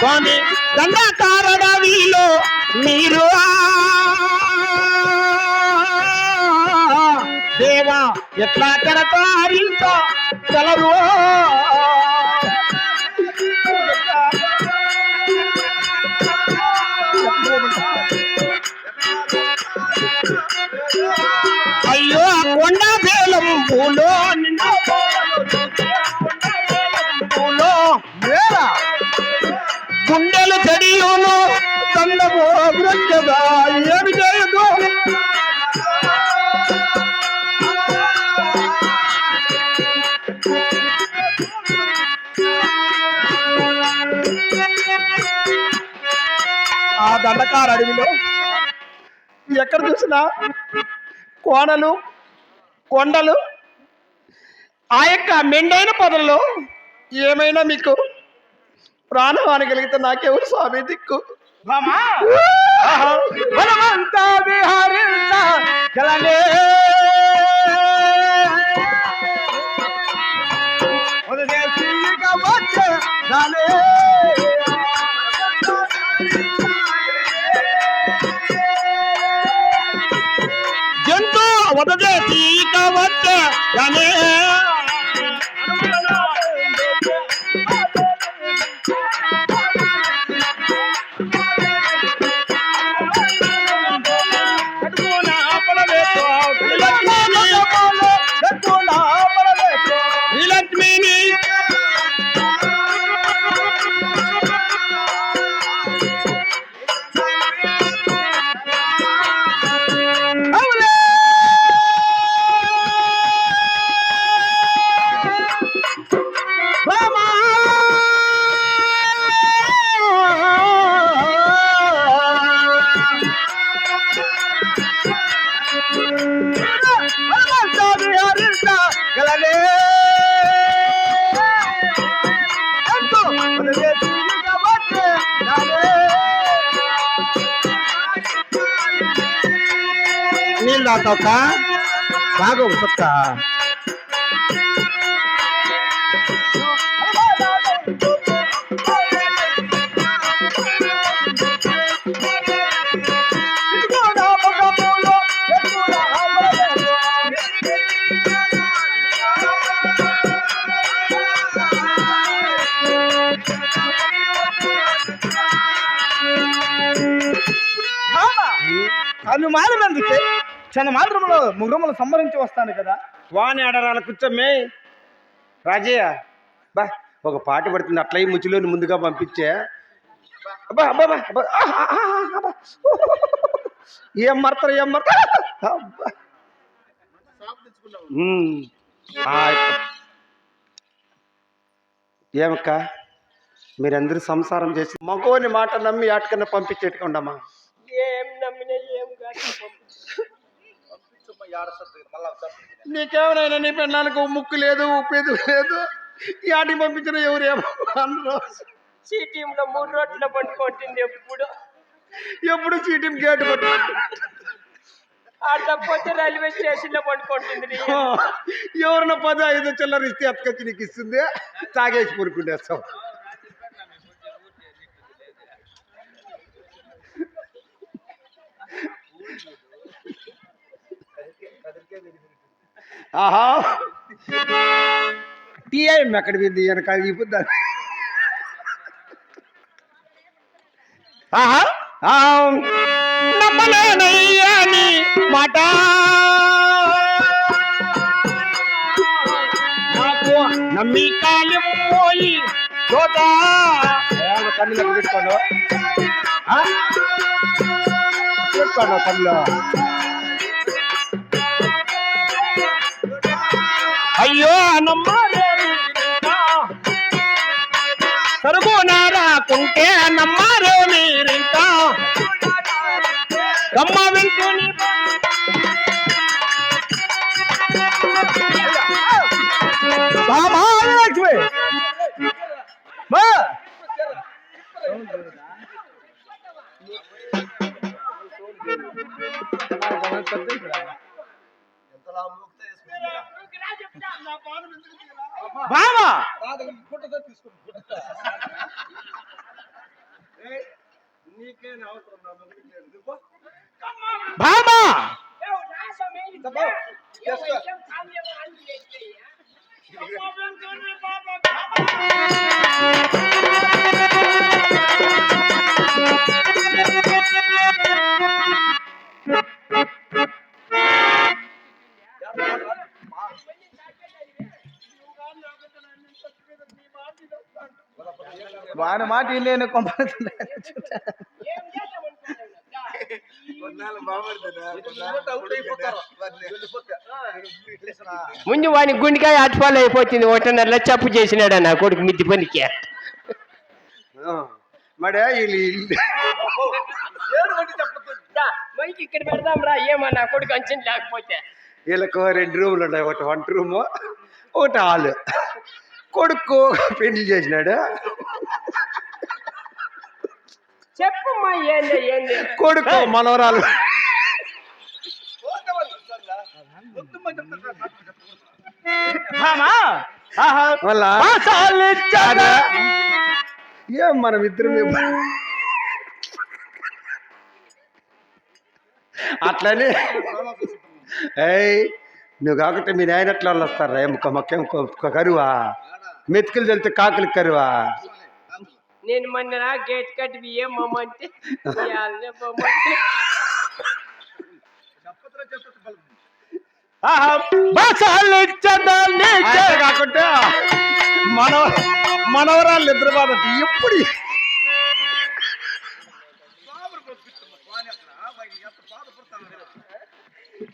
స్వామి దండకారడవిలో మీరు దేవా ఎట్లా కరతారించో కలరు. అయ్యో కొండ బేలం పూలో నిండా పూలో గుండెలు చెడియోను కందము వృద్ధగా ఏమి చేయదు.
ఆ దండకార అడవిలో ఎక్కడ చూసినా కోనలు కొండలు,
ఆ యొక్క మెండైన పొదల్లో ఏమైనా మీకు ప్రాణహాని కలిగితే నాకెవరు స్వామి దిక్కు?
మనమంతా విహరించగలనే
వదచేసి ఇక వచ్చే అనే లక్ష్మిని నీళ్ళు తాగుతావుక బాగా ఒక చుక్క
అనుమానమందుకే క్షణ మాత్రంలో ముగ్గురములు సంబరించి వస్తాను కదా.
వాణి ఆడరాల కూర్చోమ్మే రాజయ్య బా ఒక పాట పడుతుంది అట్లా ఈ ముచ్చిలోని ముందుగా పంపించే అబ్బా అబ్బా అబ్బా, అబ్బా, అబ్బా. ఏం మరతారు అబ్బా. ఏమక్క మీరందరూ సంసారం చేసి మగోని మాట నమ్మి ఆటకన్నా పంపించేట్టుకుండమ్మా.
ఏం నమ్మినా ఏం కాదు
నీకేమైనా నీ పెళ్ళానికి ముక్కు లేదు ఉప్పేదు లేదు ఈ ఆటికి పంపించిన ఎవరేమో అందరూ
సిటీంలో 3 రోడ్ల పట్టుకుంటుంది
ఎప్పుడు చీటీం గేటు పట్టు
ఆడపోతే రైల్వే స్టేషన్ లో పట్టుకుంటుంది.
ఎవరన్నా 10-5 చిల్లర ఇస్తే అతకొచ్చి నీకు ఇస్తుంది తాగేసి పొరుకుండేస్తాం. ఆహా టీఐఎం ఎక్కడ పోయింది వెనక ఇప్పుడు నమ్మలేనయ్యాని మాట నాకు నమ్మి కాలం పోయి చోట కన్నులకు పెట్టుకోండు పెట్టుకోండు కన్నులో. అయ్యో సరుగు నారాకుంటే నమ్మారే మీరింకా కమ్మ వింటుని
మహాలక్ష్మి మా బామా బామా వాని మాట నేను
ముందు వాని గుండెకాయ అటుపాలు అయిపోతుంది. 1.5 చెప్పు చేసినాడు నా కొడుకు మిద్ది పనికి.
మడే
ఇక్కడ పెడదాం రా ఏమో నా కొడుకు అంచని లేకపోతే.
వీళ్ళకు 2 రూములు ఉన్నాయి, ఒకటి వంట రూము ఒకటి హాలు. కొడుకు పెళ్లి చేసినాడు.
చెప్పమ్మా ఏంది ఏంది
కొడుకు మనవరాలు ఏం మనం ఇద్దరం అట్లనే
ఏయ్ నువ్వు కాకుంటే మీ నాయన ఎట్లా వాళ్ళు వస్తారా మొక్కేం కరువా మెతుకులు తెలితే కాకులకి కరువా
నేను మొన్న గేట్ కట్టి బియ్యం మమ్మంటే
కాకుంటే మనవరాళ్ళు ఇద్దరు బాధ ఎప్పుడు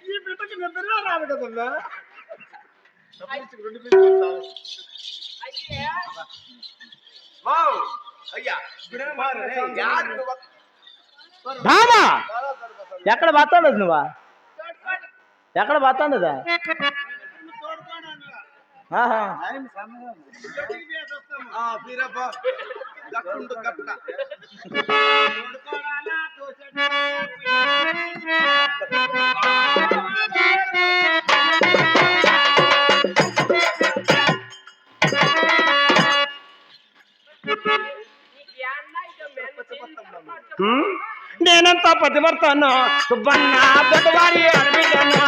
ఈ బిడ్డకి నిద్ర రాదు కదన్నా
బామా ఎక్కడ బతాండదు నువ్వా ఎక్కడ బతాండదా
నేనంతా పతివర్తాను సుబ్బన్నా దొడ్డవారి అడబిడ్డన్నా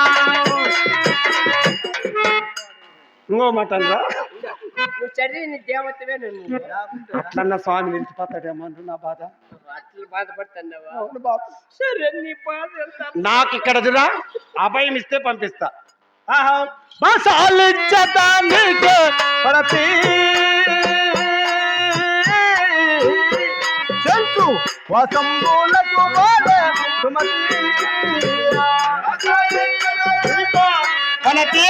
ఇంకో మాట అనరా
నువ్వు చదివిన దేవతవే నువ్వు
అట్లన్న స్వామి నిలిచిపోతాడేమో నా బాధ
అట్లా బాధపడుతున్నావా సరే నీ బాధ
నాకు ఇక్కడ చూడా అభయం ఇస్తే పంపిస్తా
మసాలిచ్చదానికి ప్రతి జంతు వసంబులకు బాలే సుమతి
కనతే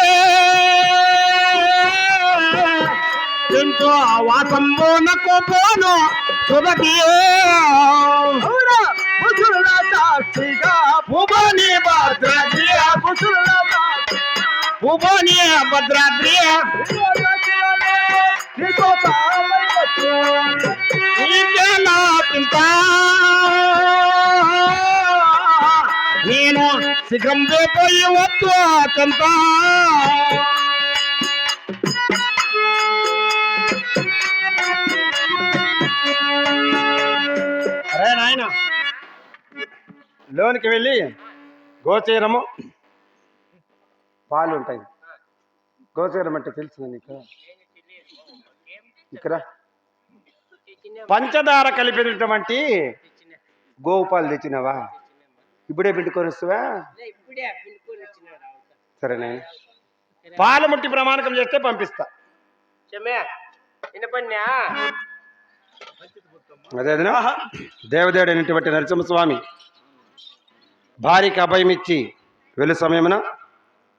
ఎంతో వాసంబోనకు పోను సుభతియో
ముసుల సాక్షిగా
భువని భద్రాద్రియ భువని భద్రాద్రియ నేను శిఖరం పోయి వద్దు అతంత అరే నాయన లోనికి వెళ్ళి గోచీరము
పాలు ఉంటాయి గోచరం అంటే తెలుసు నీకు ఇక్కడ
పంచదార కలిపినటువంటి
గోవు పాలు తెచ్చినావా ఇప్పుడే పిండుకొని వస్తావా
ఇప్పుడే పిండుకొని వచ్చినాడు
సరేనే
పాలు ముట్టి ప్రమాణకం చేస్తే పంపిస్తా
వినపన్నా
అదేదనా దేవదేవుడైనటువంటి నరసింహస్వామి భార్యకి అభయం ఇచ్చి వెళ్ళు సమయమున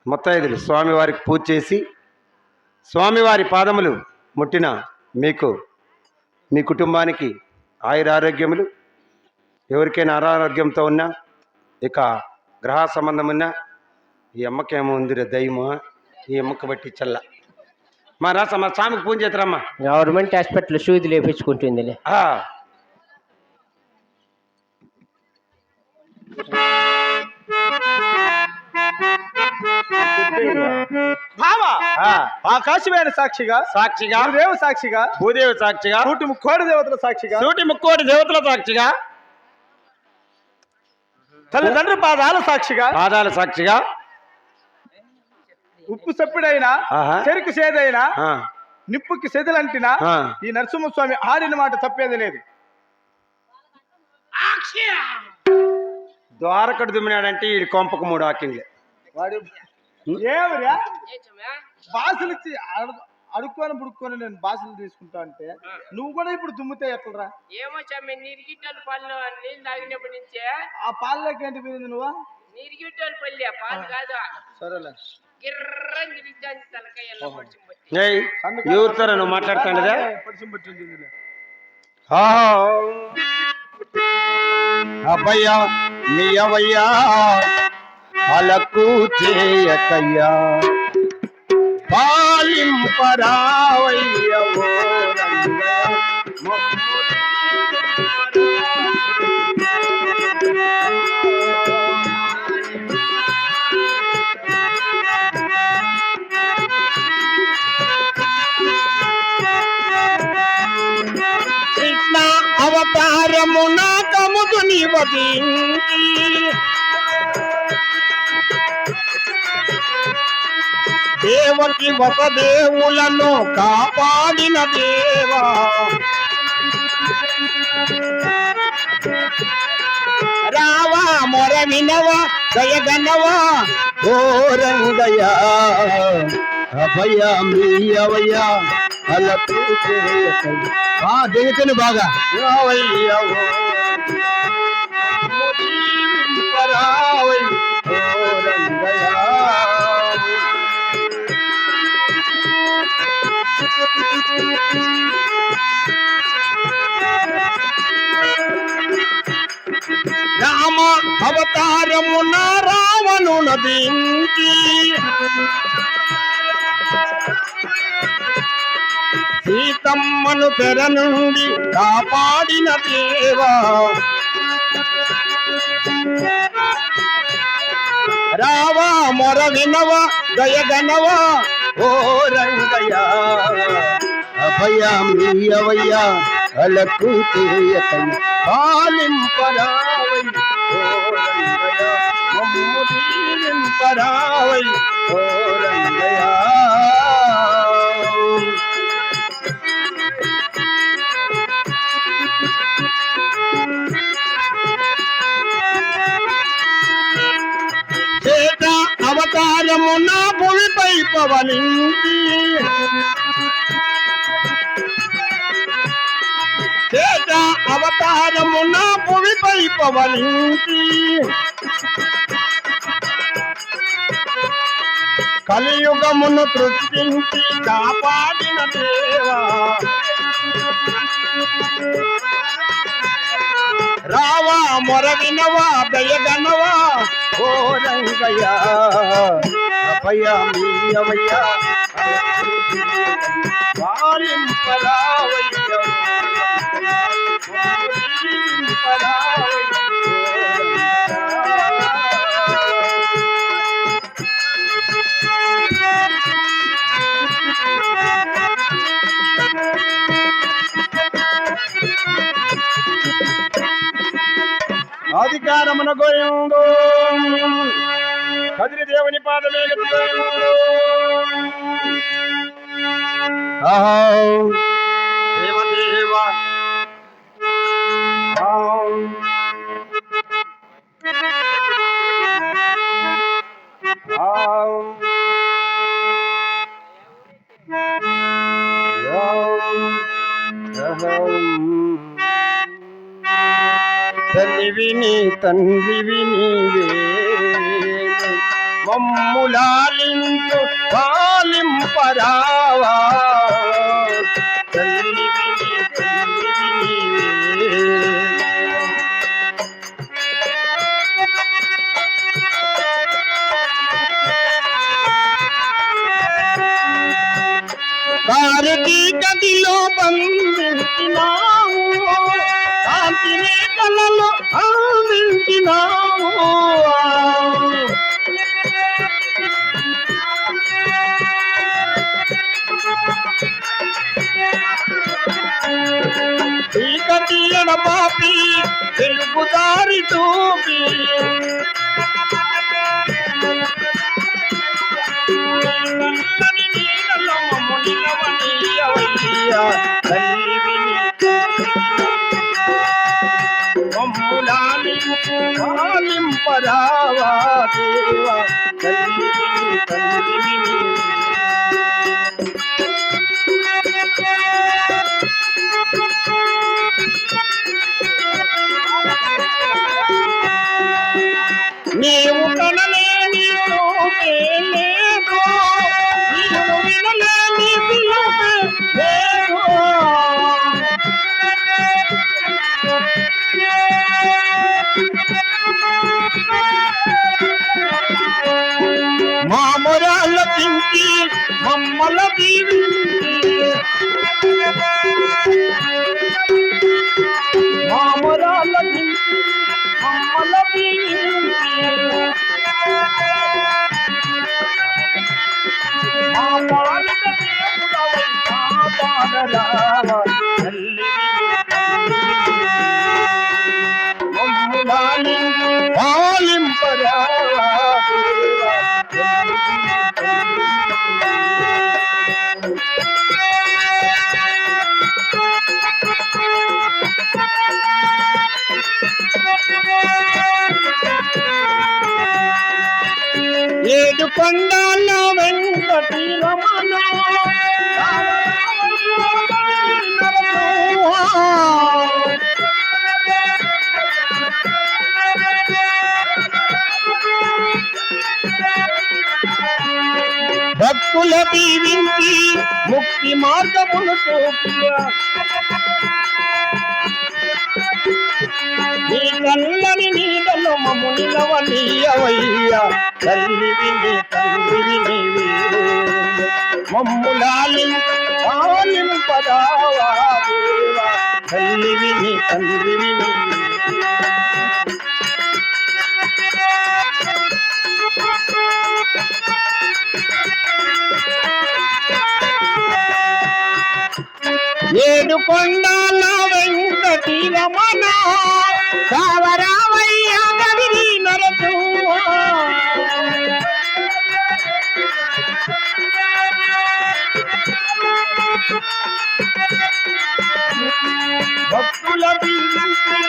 ముత్తైదులు స్వామివారికి పూజ చేసి స్వామివారి పాదములు ముట్టిన మీకు మీ కుటుంబానికి ఆయురారోగ్యములు ఎవరికైనా అనారోగ్యంతో ఉన్నా ఇక గ్రహ సంబంధం ఉన్నా ఈ అమ్మకేమో ఉందిరే దయ్యము ఈ అమ్మకు బట్టి చల్ల మా రాస మా స్వామికి పూజ చేస్తారమ్మా
గవర్నమెంట్ హాస్పిటల్ సూది లేపించుకుంటుందిలే
ఆకాశమైన సాక్షిగా
సాక్షిగా
దేవ సాక్షిగా
భూదేవి సాక్షిగా
నూటి ముక్కోడి దేవతల సాక్షిగా
సూటి ముక్కోటి దేవతల సాక్షిగా
తల్లిదండ్రుల పాదాల సాక్షిగా
పాదాల సాక్షిగా
ఉప్పు సప్పిడైనా
ఆహా.
చెరుకు సేదైనా
ఆ,
నిప్పుకి సెదలంటినా
ఆ.
ఈ నరసింహస్వామి ఆడిన మాట తప్పేది లేదు.
ద్వారకడు దుమ్మినాడంటే ఈ కొంపకు 3 ఆకింగ్లే
వాడు ఏమరా బాసులు ఇచ్చి అడుక్కొని పుడుక్కొని నేను బాసులు తీసుకుంటా అంటే నువ్వు కూడా ఇప్పుడు దుమ్మితే ఎట్లరా?
ఏమో నీరిగిట్టలు పళ్ళు నీళ్ళు తాగినప్పటి నుంచే
ఆ పాలలోకి ఏంటి పోయింది నువ్వు?
నీరిగిట్టలు పల్లె పాలు కాదు
సరేలే
గిర్రని తిరిగి తలకాయ
ఏయ్ ఎవరితోరా నువ్వు మాట్లాడుతాండదా
పరిచయం పట్టింది.
అబ్బయ్యా నీయవయ్యా అలకు చేయకయ్యా పాలింపరావయ్య ఓ రంగా.
కృష్ణ అవతారమున కముదుని వదించి దేవకి వసదేవులను కాపాడిన దేవా, రావా మొర వినవా దయగనవా ఓ రంగయ్య, అభయ మీయవయ్య అలకు దిగుతుని బాగా రావయ్య ఓ రంగయ్య. రామ అవతారమున రావణు నదించి సీతమ్మను తెర నుండి కాపాడిన దేవా, రావా మొర వినవా దయగనవా ఓ రంగయ్య, అభయమీయవయ్య అలకు చేయకై పాలింపరావై ఓ రంగయ్య, మమ్ము దీవింపరావై ఓ రంగయ్య. చేత అవతారమున భూమిపై పవలించి, చేత అవతారమున భూమిపై పవలించి, కలియుగమును సృష్టించి కాపాడిన దేవా, రావా మొర వినవా దయగనవా ఓ రంగయ్య, అభయమీయవయ్య పాలింపరావయ్య అధికారమున గోయందు కదిరి దేవుని పాదమే దేవదేవా తల్లివిని తండ్రివి నీవే, మమ్ములాలించు పాలింపరావా, తల్లివిని తండ్రివి నీవే. భారతీ గదిలో బంధించినావు, కాంతి రేఖలలో అందించినావు, చీకటి ఎడబాపి వెలుగు దారి చూపి, నల్లని నీడలో మమ్ము నిలవనీయవయ్య, తల్లివిని మమ్ములాలింపు పాలింపరావా దేవా, తల్లివిని తండ్రివిని. నీవు కనలేని రూపే లేదు, నీవు వినలేని పిలుపే లేదు, మా మొరాళ్ళ తించి మమ్మల దీవించి, మా మొరాళ్ళ తించి మమ్మల దీవించి, మా పాలిట దేవుడవై కాపాడరావా, తల్లివిని మమ్ములాలించు పాలింపరావా దేవా, ఏడు కొండల వెంకటి రమణ భక్తుల దీవించి ముక్తి మార్గమును చూపియ నీ కళ్ళని నీడలో మమ్ము నిలవనీయవయ్యా తల్లివి నీ తండ్రివి నీవే మమ్ములాలింపదావా దేవా తల్లివి నీ తండ్రివి నీవే ఏడు కొండల వెంకటి రమణ కావరావయ్య గవిని నరసింహ భక్తుల దీవించి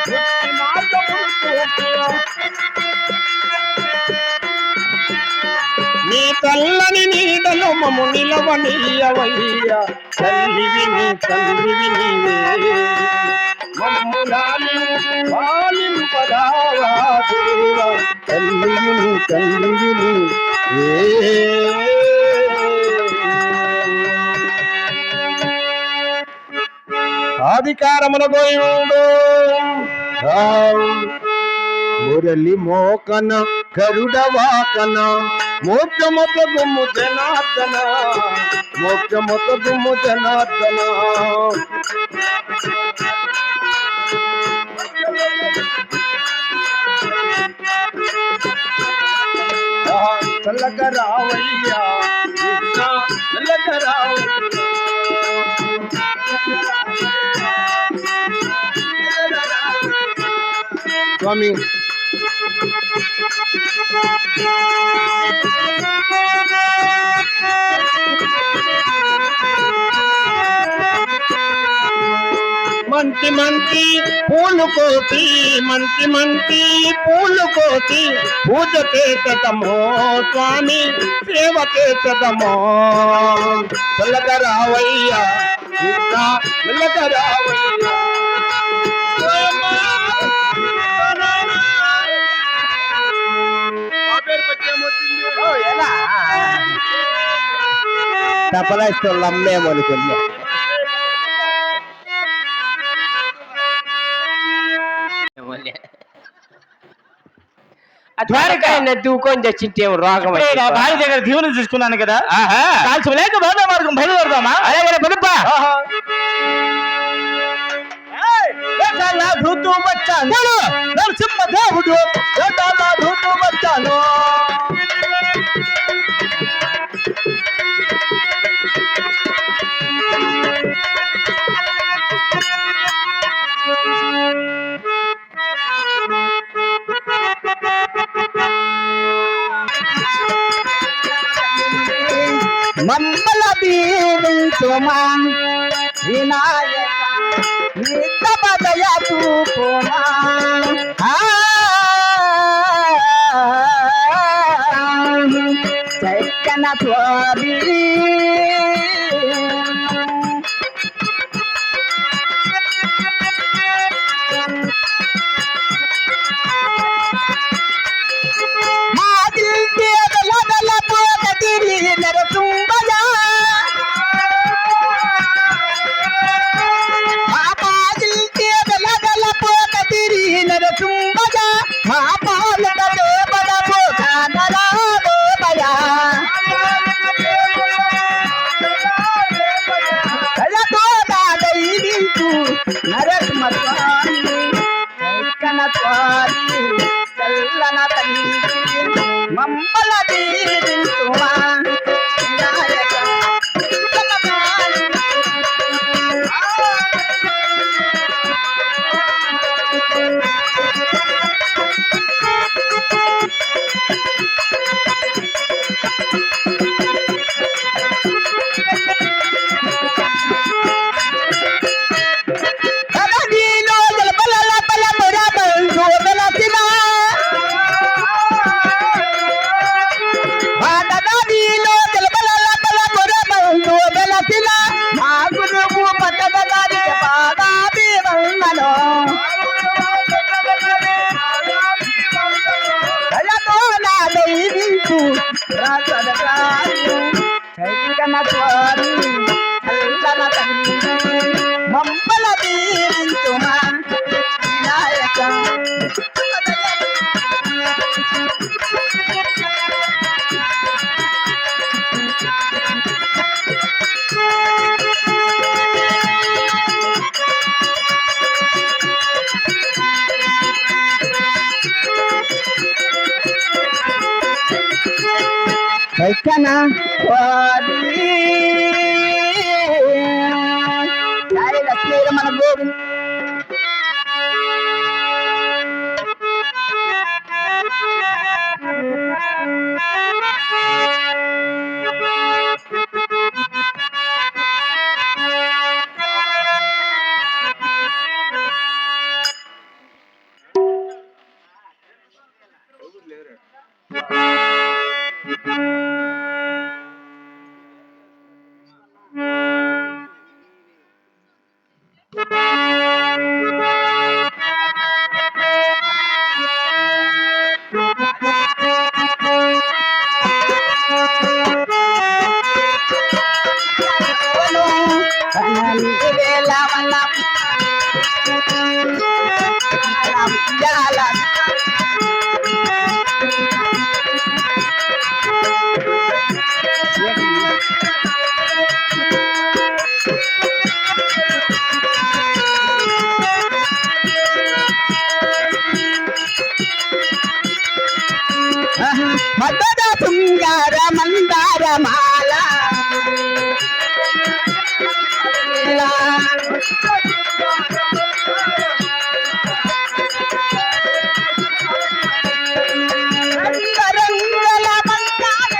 ముక్తి మార్గమును చూపియ నీ తల్లని నీడలో మమ్ము నిలవనీయవయ్యా తల్లివి నీ తండ్రివి నీవే మమ్ములాలింపదావా దేవా తల్లివి నీ తండ్రివి నీవే అధికారమున గోయుడు మురళి మోకన గరుడవాకన మోక్షమొత గుమ్ము జనార్దన మోక్షమొత గుమ్ము జనార్దన చల్లగా రావయ్యా చల్లగా రావయ్యా స్వామి మంచి మంచి పూలు కోసి మంచి మంచి పూలు కోసి పూజ చేసదమో స్వామి సేవ చేసదమో చల్లగా రావయ్యా చల్లగా రావయ్యా
ఎలా తపలాయిస్తోళ్ళు అమ్మేమనుకున్నా ద్వారకాయన దూకొని తెచ్చింటే రోగం
ఇప్పుడే నా భార్య దగ్గర దీవెన తీసుకున్నాను కదా కాల్చి లేక బాధ మార్గం బయలుదేరదామా
అలాగే పడుపా
భూతు వచ్చాను నరసింహ దేవుడు భూతు వచ్చాను
మంగళ దీవించుమా వినాయక నిత్యపదయ చూపుమా చక్కన స్వామి మంబల దీవించుమా
ఎక్కన లక్ష్మీ మన గోవింద మదన శృంగార మందారమాల రంగుల మందార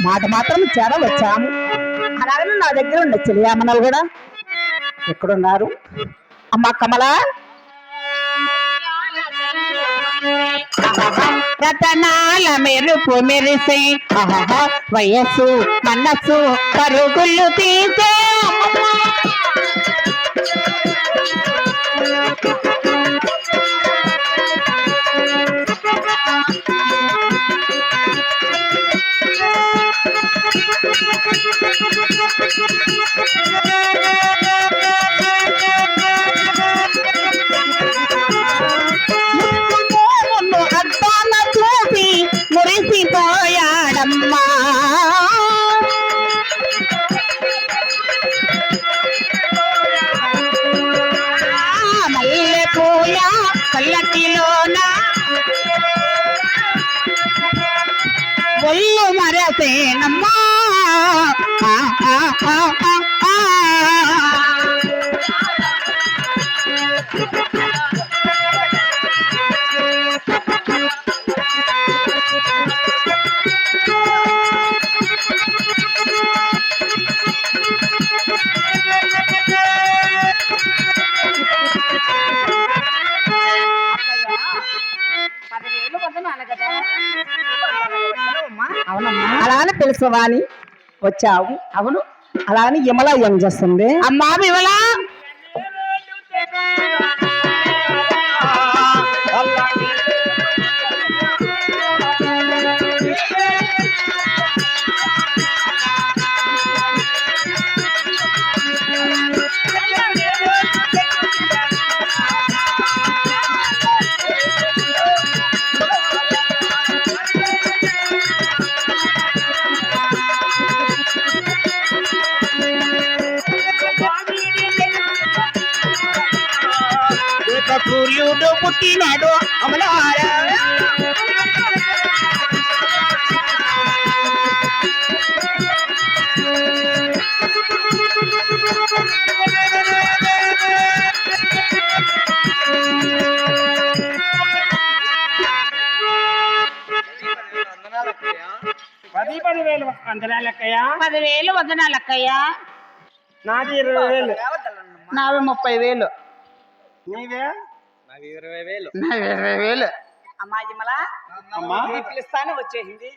మాట మాత్రం ఇచ్చారా వచ్చాము అలాగే నా దగ్గర ఉండే చెలియామనలు కూడా ఎక్కడున్నారు అమ్మ కమల రతనాల మెరుపు మెరిసే వయస్సు మనస్సు పరుగులు తీసే అద్దాన చూసి మురిసిపోయాడమ్మా మల్లె పూల పల్లకిలోన ఒళ్ళు మరసేనమ్మా అలానే తెలుసువా అని వచ్చావు అవును అలానే యమల ఏం చేస్తుంది అమ్మా విమల సూర్యుడు పుట్టినాడు అమలారా
వందనాలక్కయ్యా
10,000 వందనాలక్కయ్యా
నాది 20,000
నావి 30,000
నీవే
నావి 20,000 అమ్మా యమల
అమ్మా
పిలుస్తానే వచ్చేసింది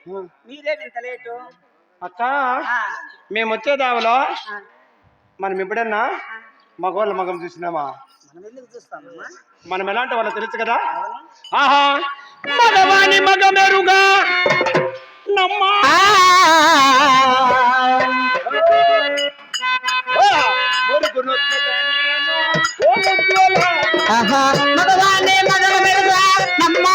మీరే ఇంత లేటు
అక్క మేము వచ్చే దావలో మనం ఎప్పుడన్నా మగవాళ్ళ మగం చూసినామా మనం ఎలాంటి వాళ్ళో తెలుసు కదా. ఆహా మగవాణి మగ మెరుగా నమ్మా
మగవాణ్ణి మగ మెరుగా నమ్మా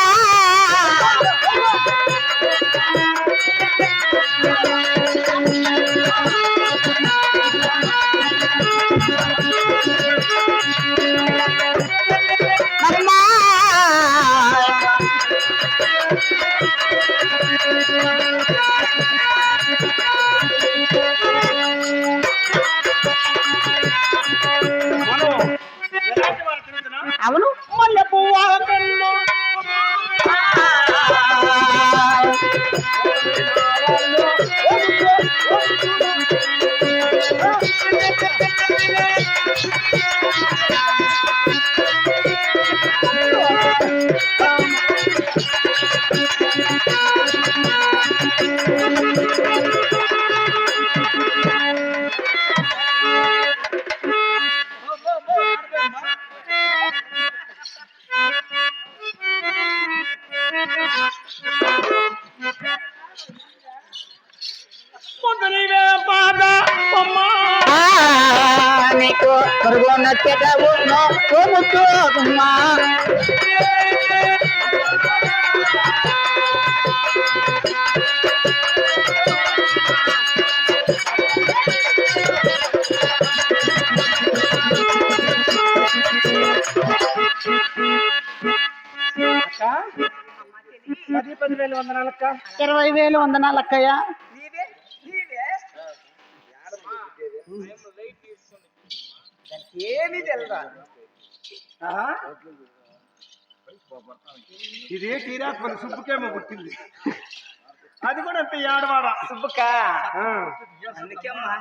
అవును
మల్లె పువ్వా కన్ను
నీకు పరుగున చెడవు ముద్దుమా
అక్క 10,000 వందనాలక్క.
20,000 వందనాలక్కయ్య.
ఏమి తెలదా
ఇది తీరాత్మని సుబ్బుకేమో పుట్టింది. అది కూడా అంత ఏడవాడ
సుబ్బుక అందుకేమ్మా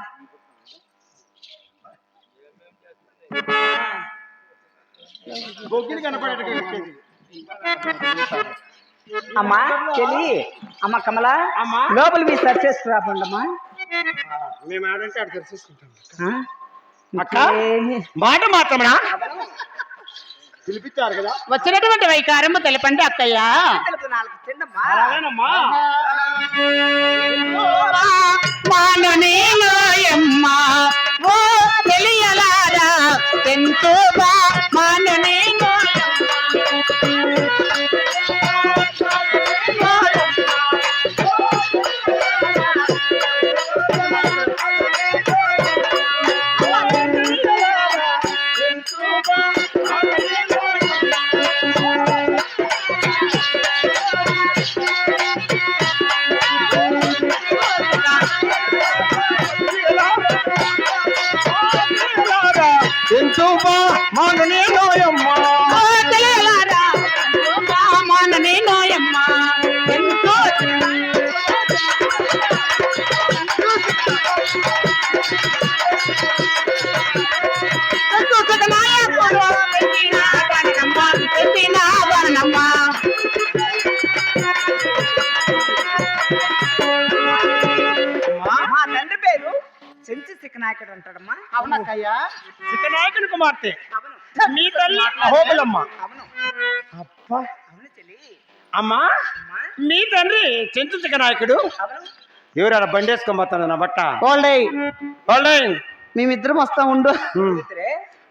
బొగ్గిలు కనపడేట్టుగా పెట్టేది.
అమ్మా చెల్లి అమ్మ కమల
అమ్మా
లోపల మీ సర్చ్ చేసుకురాబండమ్మా.
మేము ఆడంటే ఆడ తెరిచేసుకుంటాం. అక్క
ఏమి?
మాట మాత్రమా పిలిపించారు కదా.
వచ్చినటువంటి వైకారము తెలపండి అక్కయ్య.
అలాగేనమ్మా.
మానునేలోయమ్మా ఓ తెలియలారా ఎంతో మానునేలో
ఎంతో మాను నేనోయమ్మా
తెలియలారా మానునేలోయమ్మా ఎంతో
మా తండ్రి పేరు చెంచి సిక్కనాయకుడు అంటాడమ్మా.
అవునక్కయ్యా.
నాయకుని కుమార్తె
అవును
మీ తల్లి అహోబలమ్మ.
అవును
అబ్బా
అవును చెల్లి
అమ్మా మీ తండ్రి చెంచు నాయకుడు
అవును
ఎవరు బండి వేసుకొని పోతాను నా బట్ట
వాళ్ళయ్
మేమిద్దరం వస్తా ఉండు.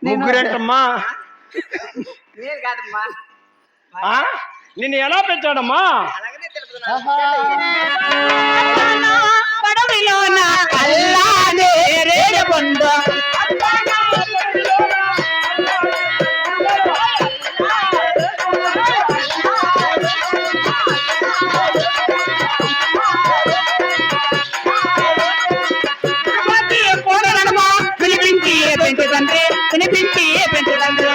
ముగ్గురేంటమ్మా
నేను కాదమ్మా
నిన్ను ఎలా పెంచాడమ్మా?
అలాగనే తెలుపుతున్నా.
పడవిలోన అల్లానే రేడబొండు కోడనడమా వినిపించి పెంచుతండ్రి వినిపించి పెంచుతండ్రి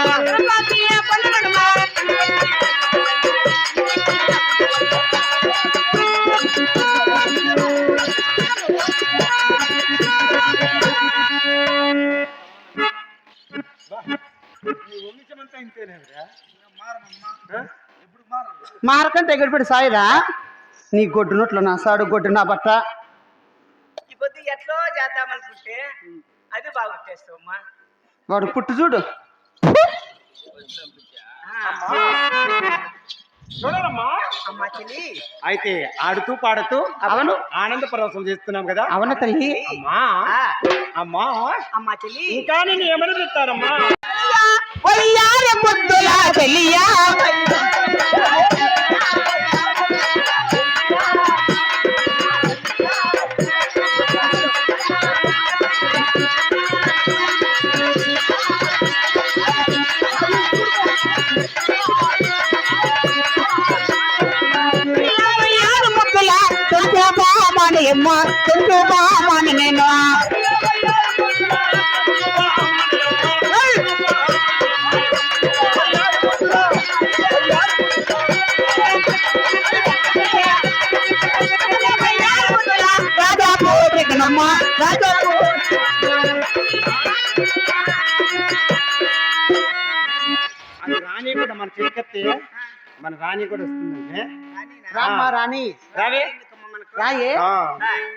మారకంటే ఎగడిపెట్టి సాయిరా నీ గొడ్డు నోట్లో నా సాడు గొడ్డు నా బట్ట
ఈ పొద్దు ఎట్లో చేద్దామనుకుంటే అది బాగుంటేస్తావమ్మా.
వాడు పుట్టు చూడు
చూడరమ్మా.
అమ్మా చెల్లి.
అయితే ఆడుతూ పాడుతూ
అవును.
ఆనంద పరవశం చేస్తున్నాం కదా.
అవును తల్లి.
అమ్మా అమ్మా
అమ్మా చెల్లి.
ఇంకా నేను ఏమని చెప్తారమ్మా?
వయ్యారి ముద్దుల చెల్లియా. వయ్యారి ముద్దుల తుంటు బామని అమ్మ, తుంటు బామని నేను. రాజాపూర్ అమ్మ, రాజాపూర్.
అది రాణి కూడా మన చిలకత్తి, మన రాణి కూడా వస్తుందంటే.
రామ్మా రాణి.
రావే.
రాయే.
ఆ,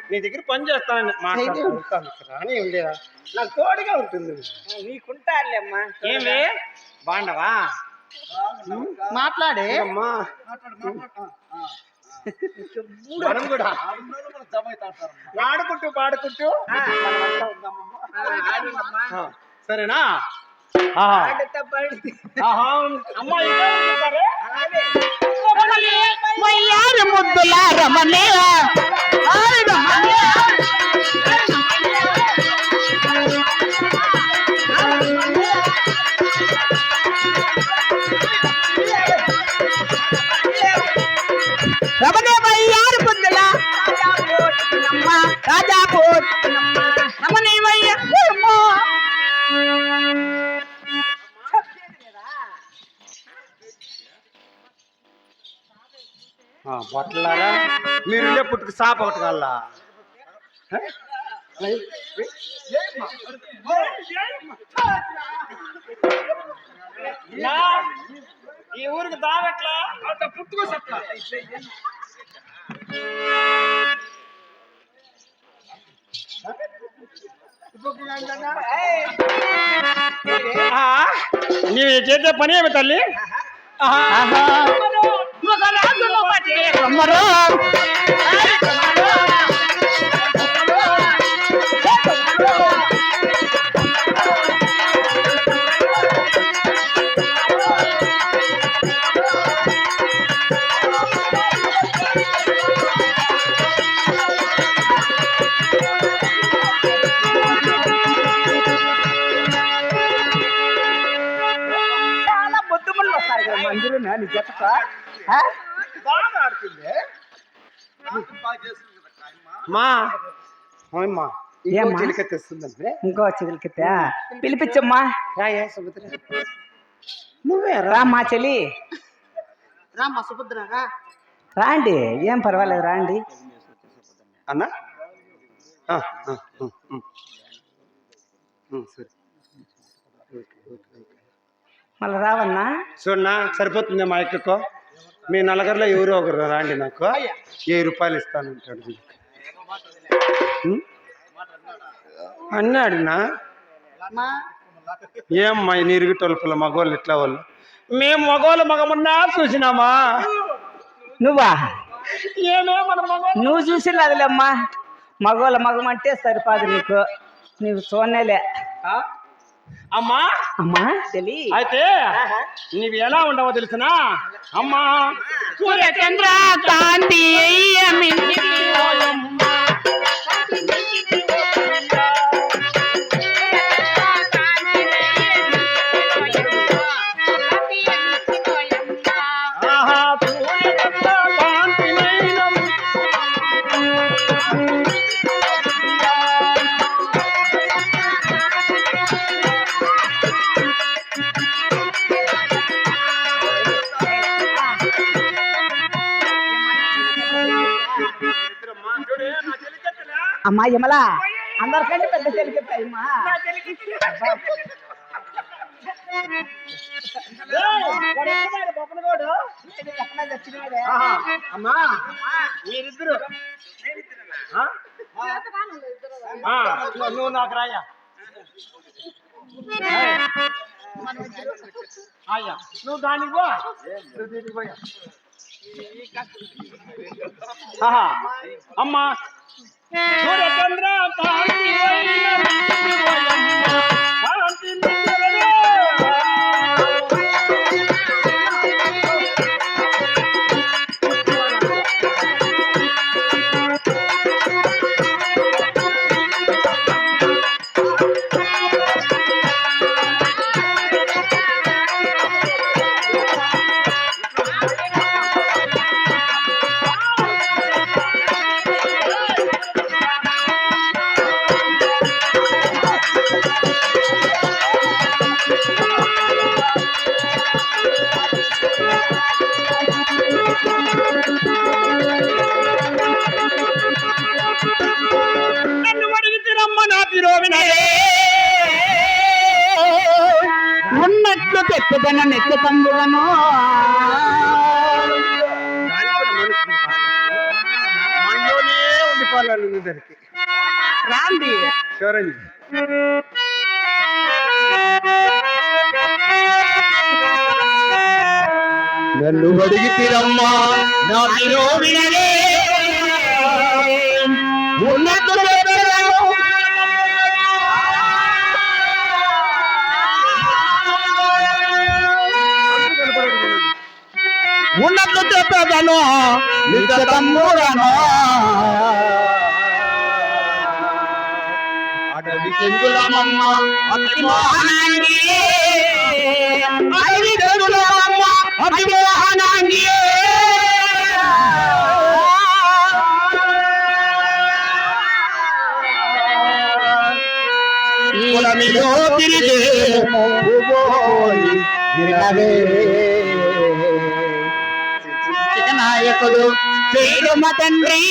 నీ దగ్గర పని చేస్తాను మాట్లాడుతాను. రాణి ఉండేదా నాకు తోడుగా ఉంటుంది.
నీకుంటారులేమ్మా.
ఏమి బాండవా
మాట్లాడే.
అమ్మా మనం కూడా పాడుకుంటూ పాడుకుంటూ ఆ, సరేనా? ఆహా. ఆహా. అమ్మా ఇంకా ఏం చెప్తారే?
వయ్యారి ముద్దుల రమణే. రమణే వయ్యారి ముద్దుల రాజాపూర్ రమణే వయ్యారమ్మా.
బొట్టలారా మీరుండే పుట్టుకు సాప ఒకటి వల్ల
ఈ ఊరికి దావెట్లా అంత పుట్టుకొచ్చట్లా. నీవు చేసే పని ఏమి తల్లి?
రమ్మరో. చాలా బొద్దుమల్లి వస్తారు కదా అందరూ నీ జతక.
బాగా ఆడుతుంది మా అమ్మా.
ఏమ్మా?
చిలిక తెస్తుందంటే
ఇంకో చిలికితే పిలిపించమ్మా.
రాయే సుభద్ర.
నువ్వే రామ్మా చెల్లి.
రామ్మా సుభద్ర రా.
రాండి, ఏం పర్వాలేదు రాండి.
అన్నా సరే
మళ్ళీ రావన్నా.
చూడన్నా సరిపోతుంది మా ఎక్కకో. మీ నలుగురిలో ఎవరో ఒకరు రాండి, నాకు 1000 రూపాయలు ఇస్తానంటాడు. అన్నాడునా ఏమ్మా నీరుగు తొలుపుల మగవాళ్ళు ఇట్లా వాళ్ళు.
మేము మగవాళ్ళు మగమున్నా చూసినామా?
నువ్వా?
ఏమే మన మగవాళ్ళు
నువ్వు చూసినదిలేమ్మా. మగవాళ్ళ మగం అంటే సరిపాదు నీకు. నీవు చూడలే.
అమ్మా
అమ్మా చెల్లి.
అయితే నీవు ఎలా ఉండవో తెలిసినా అమ్మా?
సూర్యచంద్ర కాంతి
ఆహా సూర్యచంద్ర కాంతి నయనం.
అమ్మా యమలా అందరికంటే పెద్ద చెలికెత్తాయమ్మా.
అమ్మా మీరిద్దరు నువ్వు నాకు రాయా. అయ్యా నువ్వు దానికి పో. ఆహా, అమ్మా సూర్యచంద్ర కాంతి అయిన కాంతి నిండుదనే. నన్ను అడిగితిరమ్మ నా తిరోవినయే.
ఉన్నట్లు చెప్పుదన నెక్కు తంబులను
మనలోనే ఉండిపోవాలని ఉంది దానికి.
రాంది
శివరంజి నన్ను అడిగితిరమ్మా నా తిరోవినయే. ఉన్నట్లు చెప్పుదను ఉన్నట్లు చెప్పేదను నిజ తమ్ముడను. అడవి చెంగులమమ్మ అతి మోహనాంగి, అడవి చెంగులమమ్మ అతి మోహనాంగి. కులమిలో తిరిగే వినవే నాయకుడు చేరుమ తండ్రి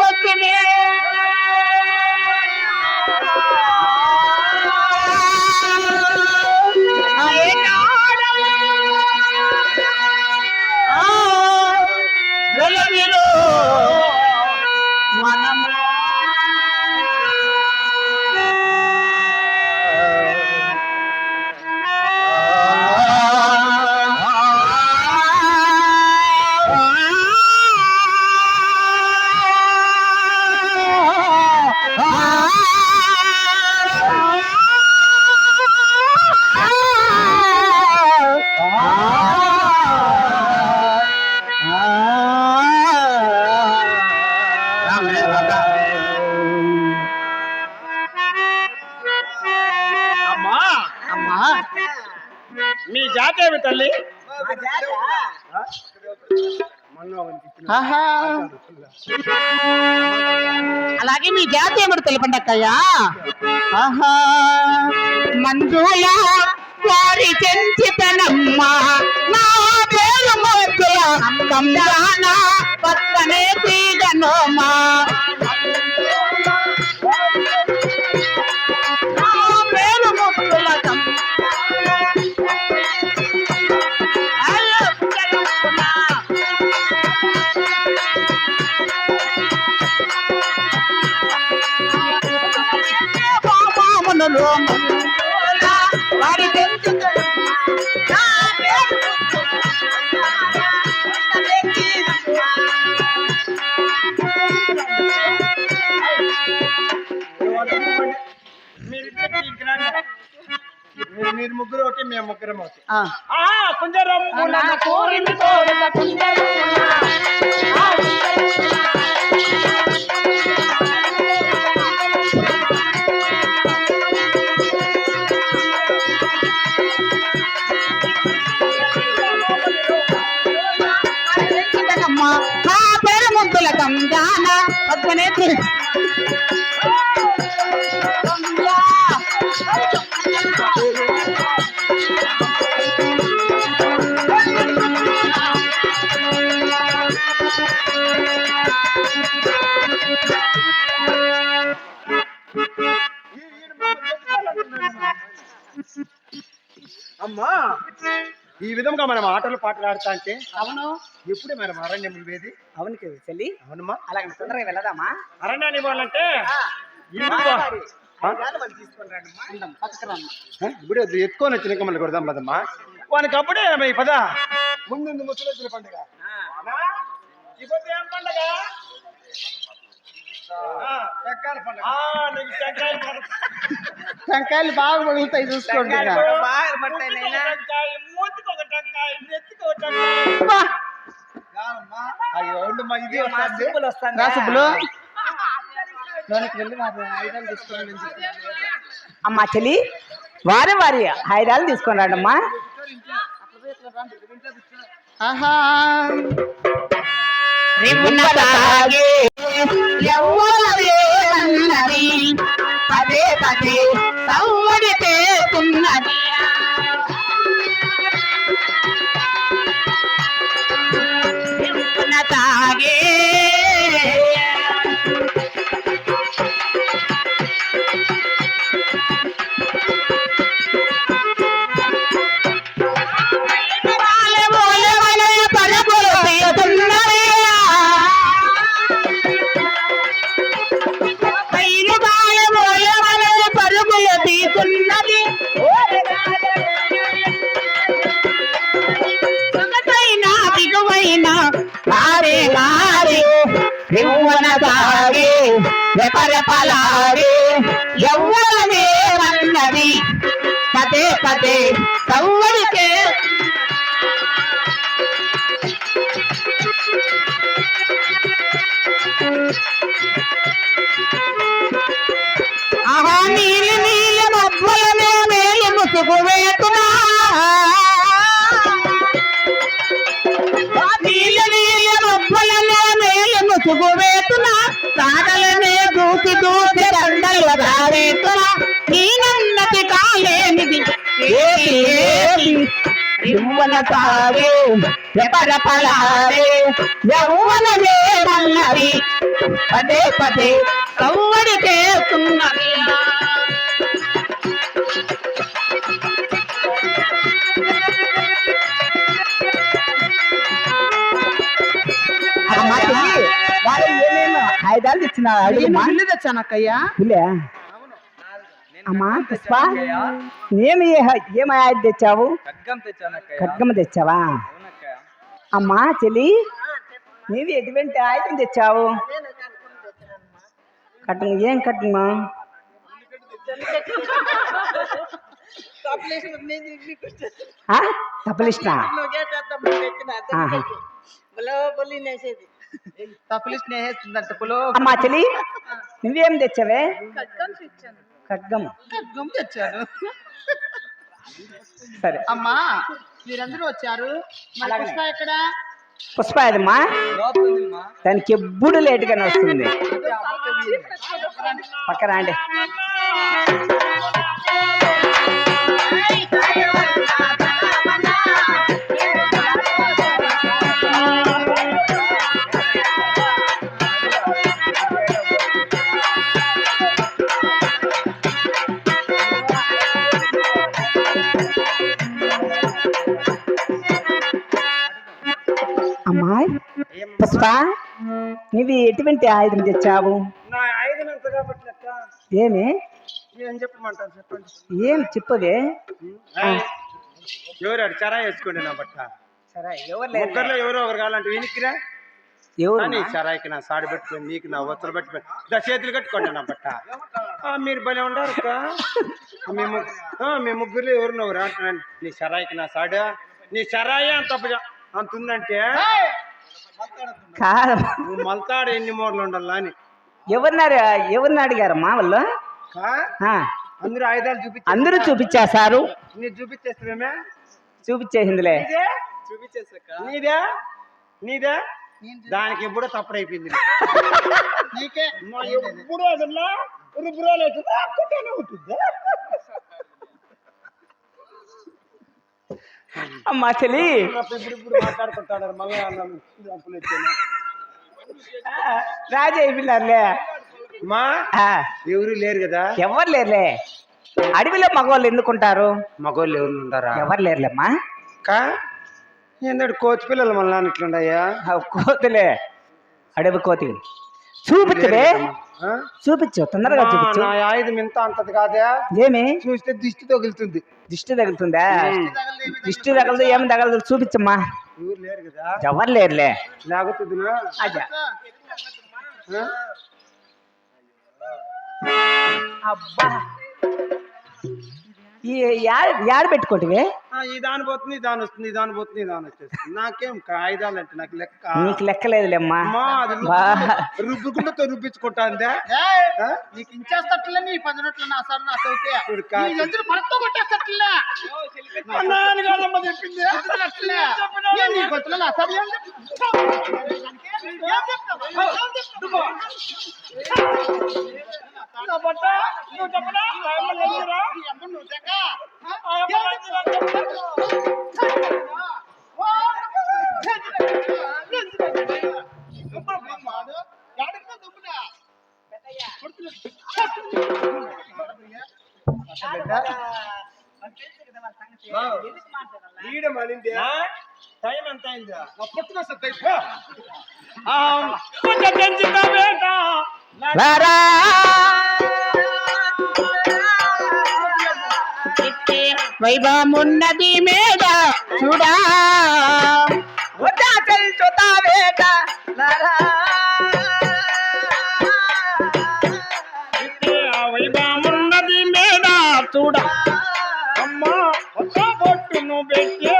వచ్చింది. మనము
అమ్మా
అమ్మా
మీ జాతి ఏమి తల్లి?
ఆహా. అలాగే మీ జాతి ఏమిటి తెలపండి అక్కయ్యా. ఆహా మంజుల వారి చెంచితనమ్మ నా పేరు మోతుల కందాన పక్కనే తీగనోమా. నా పేరు మోతుల వారి
మీరు ముగ్గురు ఒకటి, మేము ముగ్గురం ఒకటి.
కుంజరం
నా పేరు ముద్దుల కందాన పక్కనే
అమ్మా ఈ విధంగా మనం ఆటలు పాటలు ఆడుతా అంటే
అవును
ఎప్పుడే మనం అరణ్యం ఇవేది.
అవును చెల్లి
అవునమ్మా.
అలాగే తొందరగా వెళ్ళదామా?
అరణ్యాన్ని ఇవ్వాలంటే
ఆ,
ఇల్లు
వారి
ఇప్పుడు ఎత్తుకొని వచ్చి ఇంకా మళ్ళీ కొడదాం పదమ్మా.
వానికి అప్పుడే ఈ పద
ముందు ముసలి పండుగ
ఏం పండగ
టెంకాయలు బాగా పగులుతాయి చూసుకోండి. అమ్మా చెల్లి వారి వారి ఆయుధాలు తీసుకొని రాడమ్మా. ఆహా పదే పదే సౌడి చేస్తున్నది తాగే ఎవ్వరమేమన్నది పదే పదే సౌడికే ఆహా నీలి నీలి మబ్బులనే మేలు ముసుగు వేతున్నా నీలి నీలి మబ్బులనే మేలు ముసుగు వేతున్నా తాడలనే దూకి దూకి దండలు దావేతున్నా నీనన్నది కాలేనిది ఏది ఏది రివ్వన తాగే రెపరెపలాడే యవ్వనమేమన్నది పదే పదే కవ్వడి చేస్తున్నది వాళ్ళు ఏమేమో ఆయుధాలు తెచ్చిన ఇల్లు తెచ్చానక్కయ్యా ఇల్లే అమ్మా పుష్ప ఏమి ఏం ఆయుధం తెచ్చావు? ఖడ్గం తెచ్చావా? అమ్మా చెల్లి నీవి ఎటువంటి ఆయుధం తెచ్చావు? కట్టం ఏం కట్టమా? తప్పలిస్టా అమ్మా చెల్లి నువ్వేం తెచ్చావే? ఖడ్గం తెచ్చాను. సరే అమ్మా మీరందరూ వచ్చారు. పుష్ప ఎక్కడ?
పుష్ప అదమ్మా దానికి ఎప్పుడు లేటుగానే వస్తుంది. పక్కన అండి అమ్మాయి పుష్ప నీవి ఎటువంటి ఆయుధం తెచ్చావు?
నా ఆయుధం ఎంత కాబట్టి
ఏమి
ఏం చెప్పమంటారు చెప్పండి.
ఏం చెప్పదే?
ఎవరు చరా వేసుకోండి నా బట్ట.
సరే ఎవరు
ముగ్గురులో ఎవరో ఒకరు కావాలంటే వీనికిరా
ఎవరు
నీ చరాయికి నా సాడి పెట్టుకొని నీకు నా ఒత్తలు పెట్టుకొని చేతులు కట్టుకోండి నా బట్ట. మీరు భలే ఉండారు మీ ముగ్గురులో ఎవరు నువ్వు రాంటున్నాను. నీ చరాయికి నా సాడా నీ చరాయి అంత ఉందంటే
కాదు
నువ్వు మల్తాడు ఎన్ని మూరలు ఉండాలా అని
ఎవరిని అడిగారమ్మా వాళ్ళు?
అందరూ ఆయుధాలు
అందరూ చూపించేశారు.
నీ చూపించేస్తావేమే?
చూపించేసిందిలే.
నీదే నీదే దానికి ఎప్పుడో తప్పుడైపోయింది.
నీకే ఎప్పుడు అదన్నా రుబ్బురాలు ఉంటుంది.
అమ్మా చెల్లి
మాట్లాడుకుంటాడు మళ్ళీ
రాజు అయిపోయినారులే.
మా ఎవరు లేరు కదా?
ఎవరు లేరులే. అడవిలో మగవాళ్ళు ఎందుకుంటారు?
మగవాళ్ళు ఎవరు ఉంటారా?
ఎవరు లేరులేమ్మా.
ఏంటంటే కోతి పిల్లలు మళ్ళీ ఇట్లుండయా?
కోతులే అడవి కోతి.
చూపించవే,
ఆ?
చూపించు, తొందరగా
అమ్మా,
చూపించు.
నా ఆయుధం ఇంత అంతది కాదే,
ఏమి
చూస్తే దిష్టి తగులుతుంది.
దిష్టి తగులుతుందా? దిష్టి తగలదు, ఏమి తగలదు, చూపించమ్మా.
ఎవరు లేరు కదా,
ఎవరు లేరులే.
లేకపోతుందినా?
అదే
ఆ?
అబ్బా, ఈ యాడ పెట్టుకోటివే?
ఈ దాని పోతుంది, ఈ దాని వస్తుంది, ఈ దాని పోతుంది, ఈ దాని వచ్చేస్తుంది. నాకేం ఆయుధాలు అంటే నాకు లెక్క.
నీకు లెక్కలేదులేమ్మా.
అమ్మా, అది
బా.
రుబ్బుకుంటూ రుబ్బించుకుంటాందే.
నీకు ఇంచేస్తట్లే నీ 10 నోట్ల నా సార్ నా సౌతే
చూడుకా.
నీ ఎదురు పరతో కొట్టేస్తట్లే
చెప్పింది
అట్లే నీ గొంతులో నా సార్ ఏం
టైం ఎంత అయిందా?
రారా వైభవమున్నది మీద చూడా వద్దా తెలుసుతా వేట రారా.
వైభవమున్నది మీద చూడ అమ్మా కొత్త బొట్టును పెట్టి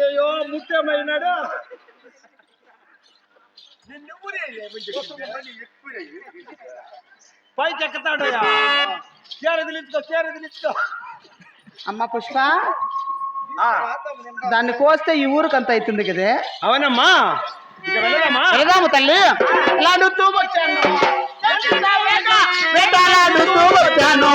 అయ్యో ముఖ్యమైనాడు పైకి ఎక్కుతాడయ్యా. చేరదిలించుకో.
అమ్మ పుష్ప దాన్ని కోస్తే ఈ ఊరికంత అవుతుంది కదే.
అవునమ్మా, ఇక వెళ్ళదమ్మా.
వెళదాము తల్లి. లాడుతూ వచ్చాను
వేటలాడుతూ వచ్చాను.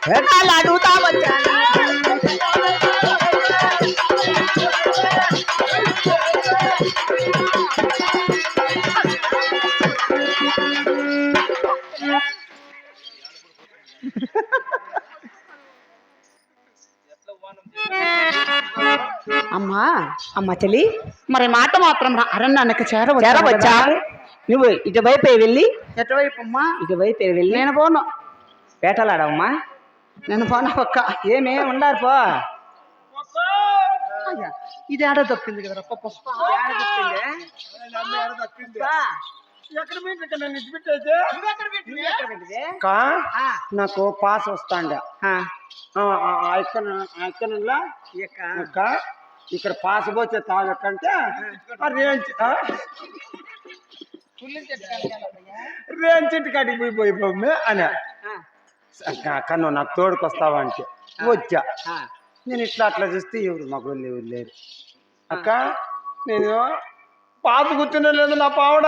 వేటలాడుతా వచ్చాను.
అమ్మా
అమ్మ చెల్లి,
మరి మాట మాత్రం అరణ్యానికి
చేరవచ్చా? నువ్వు ఇటువైపు వెళ్ళి,
ఎటువైపు అమ్మా?
ఇటువైపు వెళ్ళి
నేను పోను,
వేటలాడమ్మా.
నేను పోను ఒక్క.
ఏమే ఉండారు పో.
ఇది ఆడ తప్పింది కదా పుష్ప.
ఎక్కడ పోయింది నన్ను ఇచ్చిపెట్టేది?
నాకు పాస్ వస్తాండా ఇక్కడ పాస్ పోతే తాగకంటే రేంజ్ చెట్టు కాడికి పోయి బొమ్మే అని అక్క నువ్వు నాకు తోడుకొస్తావా అంటే వచ్చా. నేను అట్లా చూస్తే ఎవరు మాకు ఎవరు లేరు అక్క. నేను పాత కూర్చునే లేదు, నా పావుడ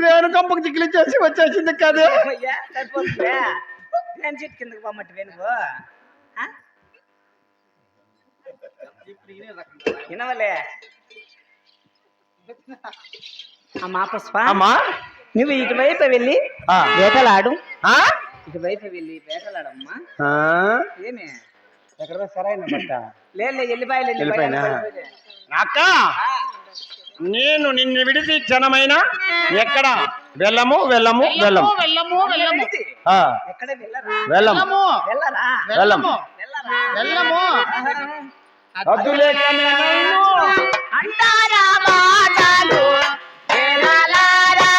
రేణు కంపకు చిక్కులు చేసి వచ్చేసింది కదే.
కిందకి పోమట్టి వెనుకో వినవలే. అమ్మా పుష్ప,
అమ్మా
నువ్వు ఇటువైపు వెళ్ళి వేటలాడు. ఇటువైపు వెళ్ళి వేటలాడమ్మా. ఏమే
ఎక్కడ సరైన బట్ట
లేదు ఎల్లిపాయలు
వెళ్ళిపోయినా
అక్క, నేను నిన్ను విడిచి జనమైన ఎక్కడ వెళ్ళము వెళ్ళము వెళ్ళము
వెళ్ళము వెళ్ళము
ఎక్కడ వెళ్ళరా?
వెళ్ళము
వెళ్ళరా?
వెళ్ళము
వెళ్ళము.
అద్దులేక నేను
అంటారా మాటలు వేలాలారా.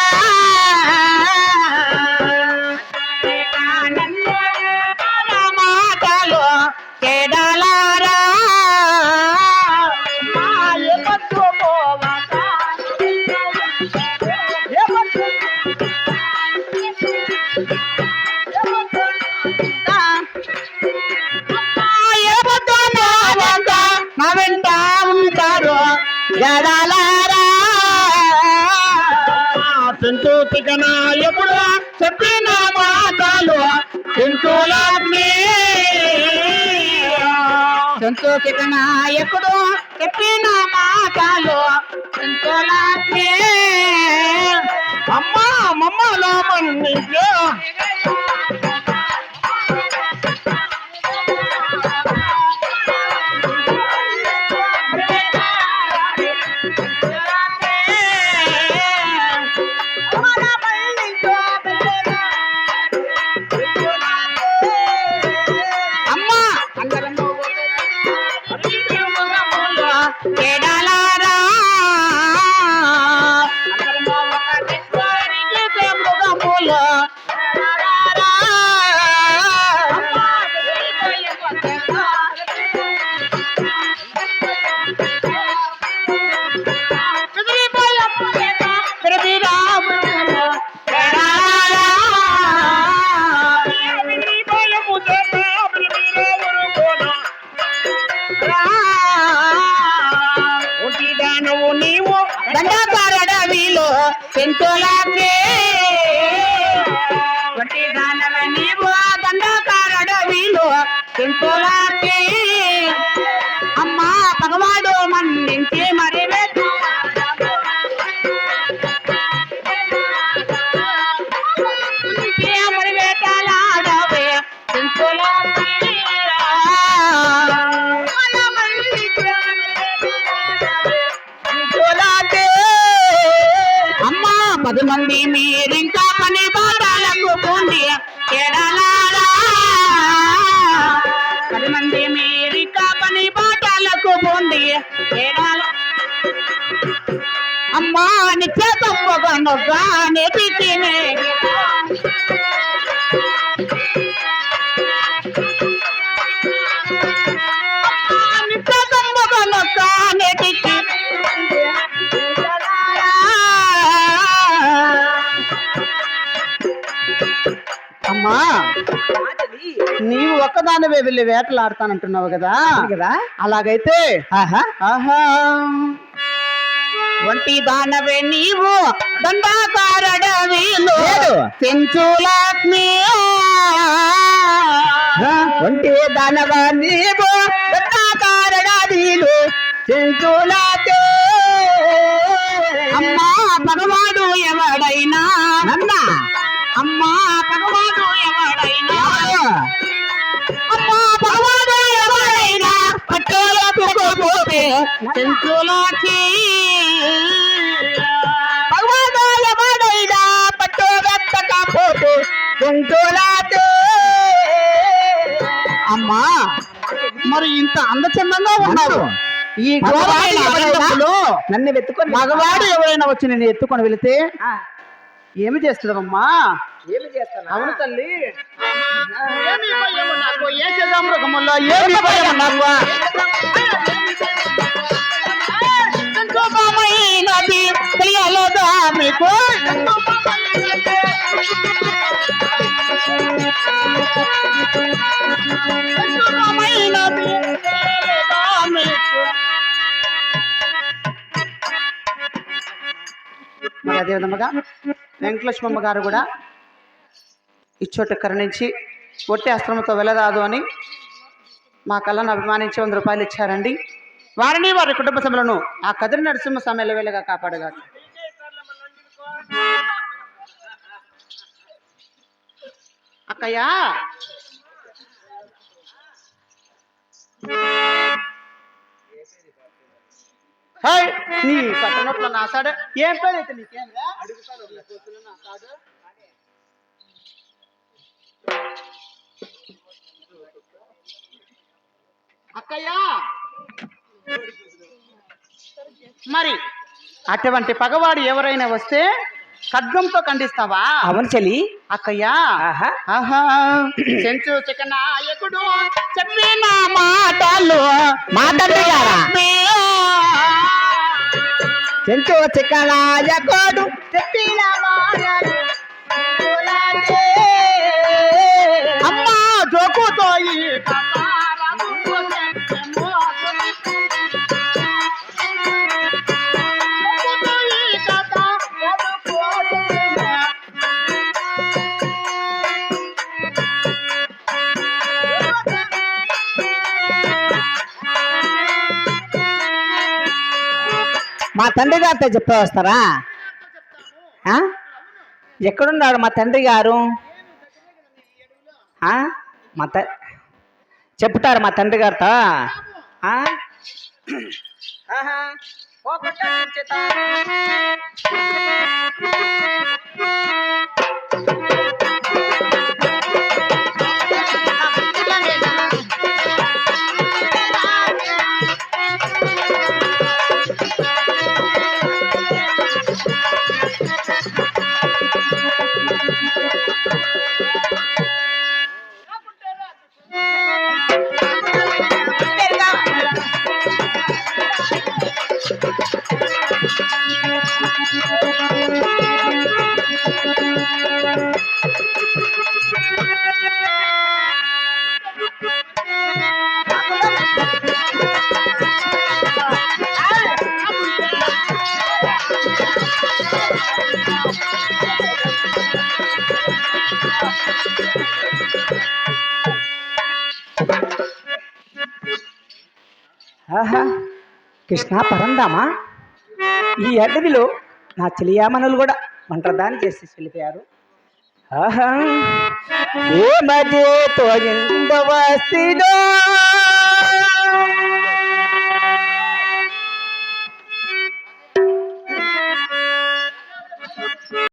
ఎడాలారా
సంతోషిక నాయకుడు చెప్పిన మాటలు చింతూలాగ్ని
సంతోషిక నాయకుడు చెప్పిన మాటలు సంతోలాగ్ని
అమ్మా మమ్మలో మన్నించు
అమ్మా ఎడాలారా మృగములు
దానవు నీవు
దండకారడవిలో పెంచులాగ్ని వంటి దానవ నీవు దండకారడవిలో పెంచులాగ్ని అమ్మా పగవాడు మన్నించి మరి మరి వేటలాడవే పెంచులాగ్ని అమ్మా 10 మంది మీరింకా పని బాటలకు పోండి ఎడలారా 10 మంది మీరింకా పని బాటలకు పోండి ఎడల అమ్మా నిత్య తప్పగా నెటికినే నిత్య తప్పగా నెటికి
అమ్మా నీవు ఒక్కదానివే వెళ్ళి వేటలాడతానంటున్నావు కదా కదా అలాగైతే ఆహా ఆహా
ఒంటి దానవే నీవు దండాకారడవిలో చెంచులాగ్ని ఒంటి దానవ నీవు దండాకారడవిలో చెంచులాగ్ని అమ్మా పగవాడు ఎవడైనా అమ్మా పగవాడు ఎవడైనా అమ్మా పగవాడు ఎవడైనా పట్టోలకు పోతే చెంచులాచి పగవాడు ఎవడైనా పట్టో వెత్తకపోతే చెంచులాచి
అమ్మా మరి ఇంత అందచందంగా ఉన్నావు ఈ ఘోరమైన అరణ్యములో నన్ను వెతుకొని మగవాడు ఎవరైనా వచ్చి నేను ఎత్తుకొని వెళితే ఏమి చేస్తుందమ్మా
ఏమి చేస్తాను
అవును తల్లి ఏమి భయము నాకు ఏ చేద్దామృగములో ఏమి భయము నాకు
నది తెలియలేదా మీకు
మరి అదేవిధముగా వెంకటలక్ష్మమ్మ గారు కూడా ఇచ్చోట కరుణించి ఒట్టి అస్త్రంతో వెళ్ళరాదు అని మా కళ్ళను అభిమానించి 100 రూపాయలు ఇచ్చారండి. వారిని వారి కుటుంబ సభ్యులను ఆ కదిరి నరసింహ స్వామి వెళ్ళగా కాపాడగా. అక్కయ్యా హాయ్ నీ పట్టణంలో నాసాడు ఏం పేరు అయితే నీకేం నాసాడు అక్కయ్యా మరి అటువంటి పగవాడు ఎవరైనా వస్తే ఖడ్గంతో ఖండిస్తావా?
అవును చలి
అక్కయ్యా
ఆహా
ఆహా చెంచు చికనాయకుడు
చెప్పిన మాటలు
మాట్లాడారా చెంచు చిక్కలాయకోడు
చెప్పిన మాటలు అమ్మా జోకుతో ఈ మా తండ్రి గారితో చెప్పే వస్తారా? ఆ? ఎక్కడున్నాడు మా తండ్రి గారు? ఆ? చెప్తారు మా తండ్రి గారితో. ఆ? ఆహా. పోకుండా చేత. ఆహా. కృష్ణ పరందామా, ఈ అడవిలో నా చెలియామనులు కూడా ఒంటరిదాన్ని చేసి వెళ్ళిపోయారు. ఆహా. ఏ మధ్య తోయిందవస్తిలో